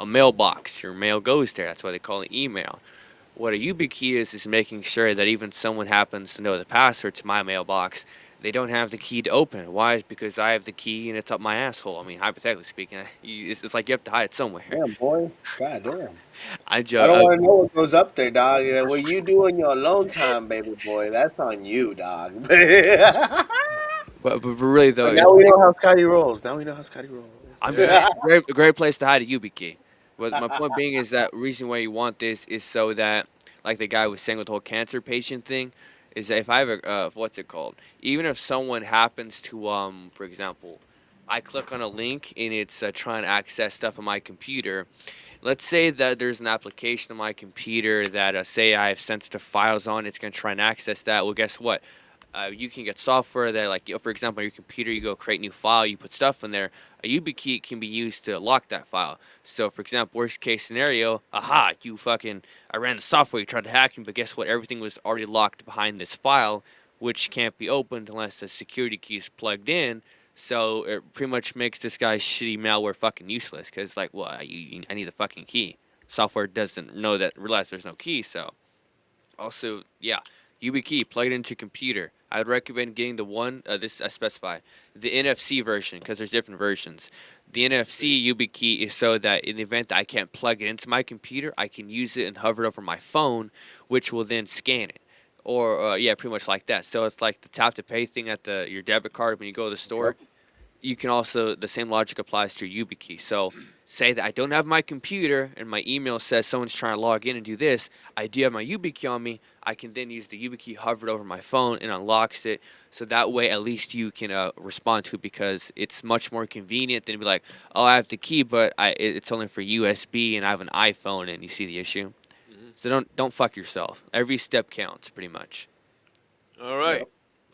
mailbox. Your mail goes there. That's why they call it email. What a YubiKey is making sure that even someone happens to know the password to my mailbox, they don't have the key to open it. Why? It's because I have the key and it's up my asshole. I mean, hypothetically speaking, it's like you have to hide it somewhere. Damn, boy. God damn. I don't want to know what goes up there, dog. What you do in your alone time, baby boy, that's on you, dog. but really, though. But now we know how Scotty rolls. I'm just a great place to hide a YubiKey. But my point being is that reason why you want this is so that, like the guy was saying with the whole cancer patient thing, is that if I have a, what's it called? Even if someone happens to, for example, I click on a link and it's trying to access stuff on my computer. Let's say that there's an application on my computer that, say I have sensitive files on, it's going to try and access that. Well, guess what? You can get software that, like, for example, on your computer, you go create new file, you put stuff in there. A YubiKey can be used to lock that file. So, for example, worst case scenario, I ran the software, you tried to hack me, but guess what? Everything was already locked behind this file, which can't be opened unless the security key is plugged in. So it pretty much makes this guy's shitty malware fucking useless. Because, like, well, I need the fucking key. Software doesn't realize there's no key. So, also, yeah, YubiKey, plug it into your computer. I would recommend getting the one, this I specify, the NFC version, because there's different versions. The NFC YubiKey is so that in the event that I can't plug it into my computer, I can use it and hover it over my phone, which will then scan it. Or, yeah, pretty much like that. So it's like the tap to pay thing at your debit card when you go to the store. You can also, the same logic applies to your YubiKey. So say that I don't have my computer and my email says someone's trying to log in and do this. I do have my YubiKey on me. I can then use the YubiKey hovered over my phone and unlocks it. So that way at least you can respond to it, because it's much more convenient than be like, oh, I have the key, but it's only for USB and I have an iPhone, and you see the issue. So don't fuck yourself. Every step counts, pretty much. All right.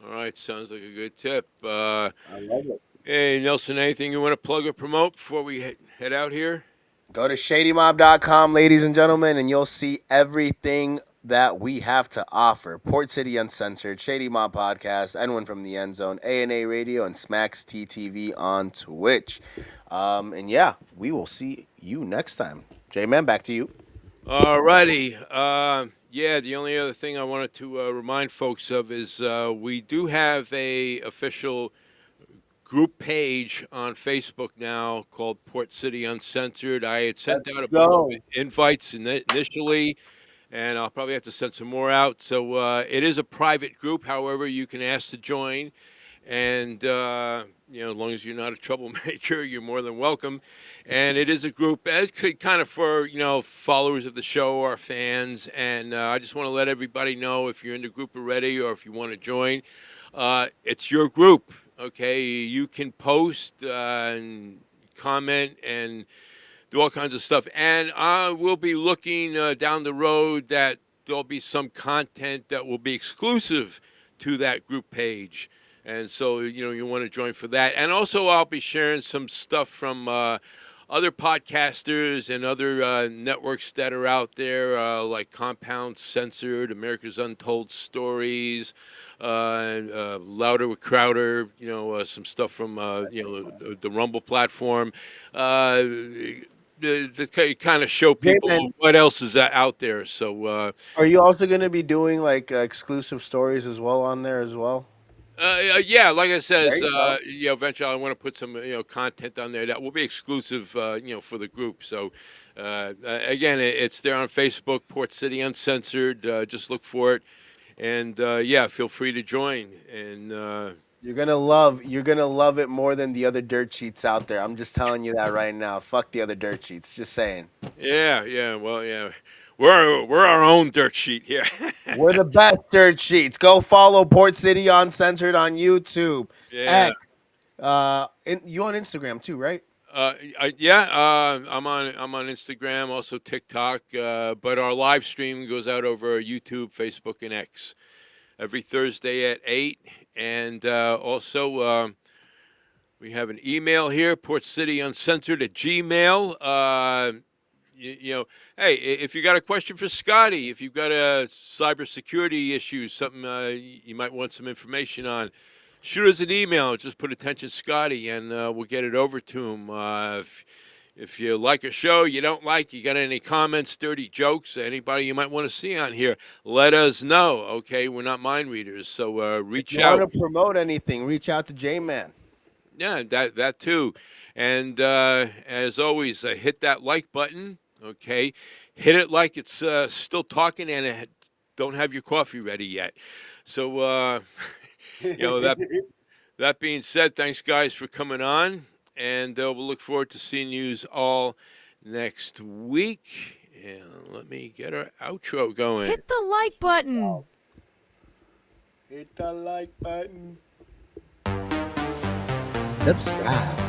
All right, sounds like a good tip. I love it. Hey, Nelson, anything you want to plug or promote before we head out here? Go to shadymob.com, ladies and gentlemen, and you'll see everything that we have to offer. Port City Uncensored, Shady Mob Podcast, Anyone from the End Zone, ANA Radio, and Smacks TTV on Twitch. And yeah, we will see you next time. J-Man, back to you. All righty. Yeah, the only other thing I wanted to remind folks of is we do have a official group page on Facebook now called Port City Uncensored. I had sent out a bunch of invites initially, and I'll probably have to send some more out. So it is a private group. However, you can ask to join. And, as long as you're not a troublemaker, you're more than welcome. And it is a group, it's kind of for, followers of the show or fans. And I just want to let everybody know if you're in the group already or if you want to join, it's your group, okay? You can post and comment and do all kinds of stuff. And I will be looking down the road that there'll be some content that will be exclusive to that group page. And so, you want to join for that. And also, I'll be sharing some stuff from other podcasters and other networks that are out there, like Compound Censored, America's Untold Stories, Louder with Crowder, some stuff from, the Rumble platform. To kind of show people what else is out there. So, are you also going to be doing like exclusive stories as well on there as well? Yeah, like I said, eventually I want to put some, content on there that will be exclusive, for the group. So, again, it's there on Facebook, Port City Uncensored. Just look for it, and feel free to join. And you're gonna love it more than the other dirt sheets out there. I'm just telling you that right now. Fuck the other dirt sheets. Just saying. Yeah. Well, yeah. We're our own dirt sheet here. We're the best dirt sheets. Go follow Port City Uncensored on YouTube. Yeah. You on Instagram too, right? I'm on Instagram, also TikTok. But our live stream goes out over YouTube, Facebook, and X every Thursday at 8. And also we have an email here, portcityuncensored@gmail.com. Hey, if you got a question for Scotty, if you've got a cybersecurity issue, something you might want some information on, shoot us an email. Just put attention Scotty, and we'll get it over to him. If you like a show, you don't like, you got any comments, dirty jokes, anybody you might want to see on here, let us know. Okay, we're not mind readers, so reach out. If you want to promote anything, reach out to J-Man. Yeah, that too. And as always, hit that like button. Okay, hit it like it's still talking and it don't have your coffee ready yet. So, that being said, thanks guys for coming on, and we'll look forward to seeing you all next week. And let me get our outro going. Hit the like button. Hit the like button. Subscribe.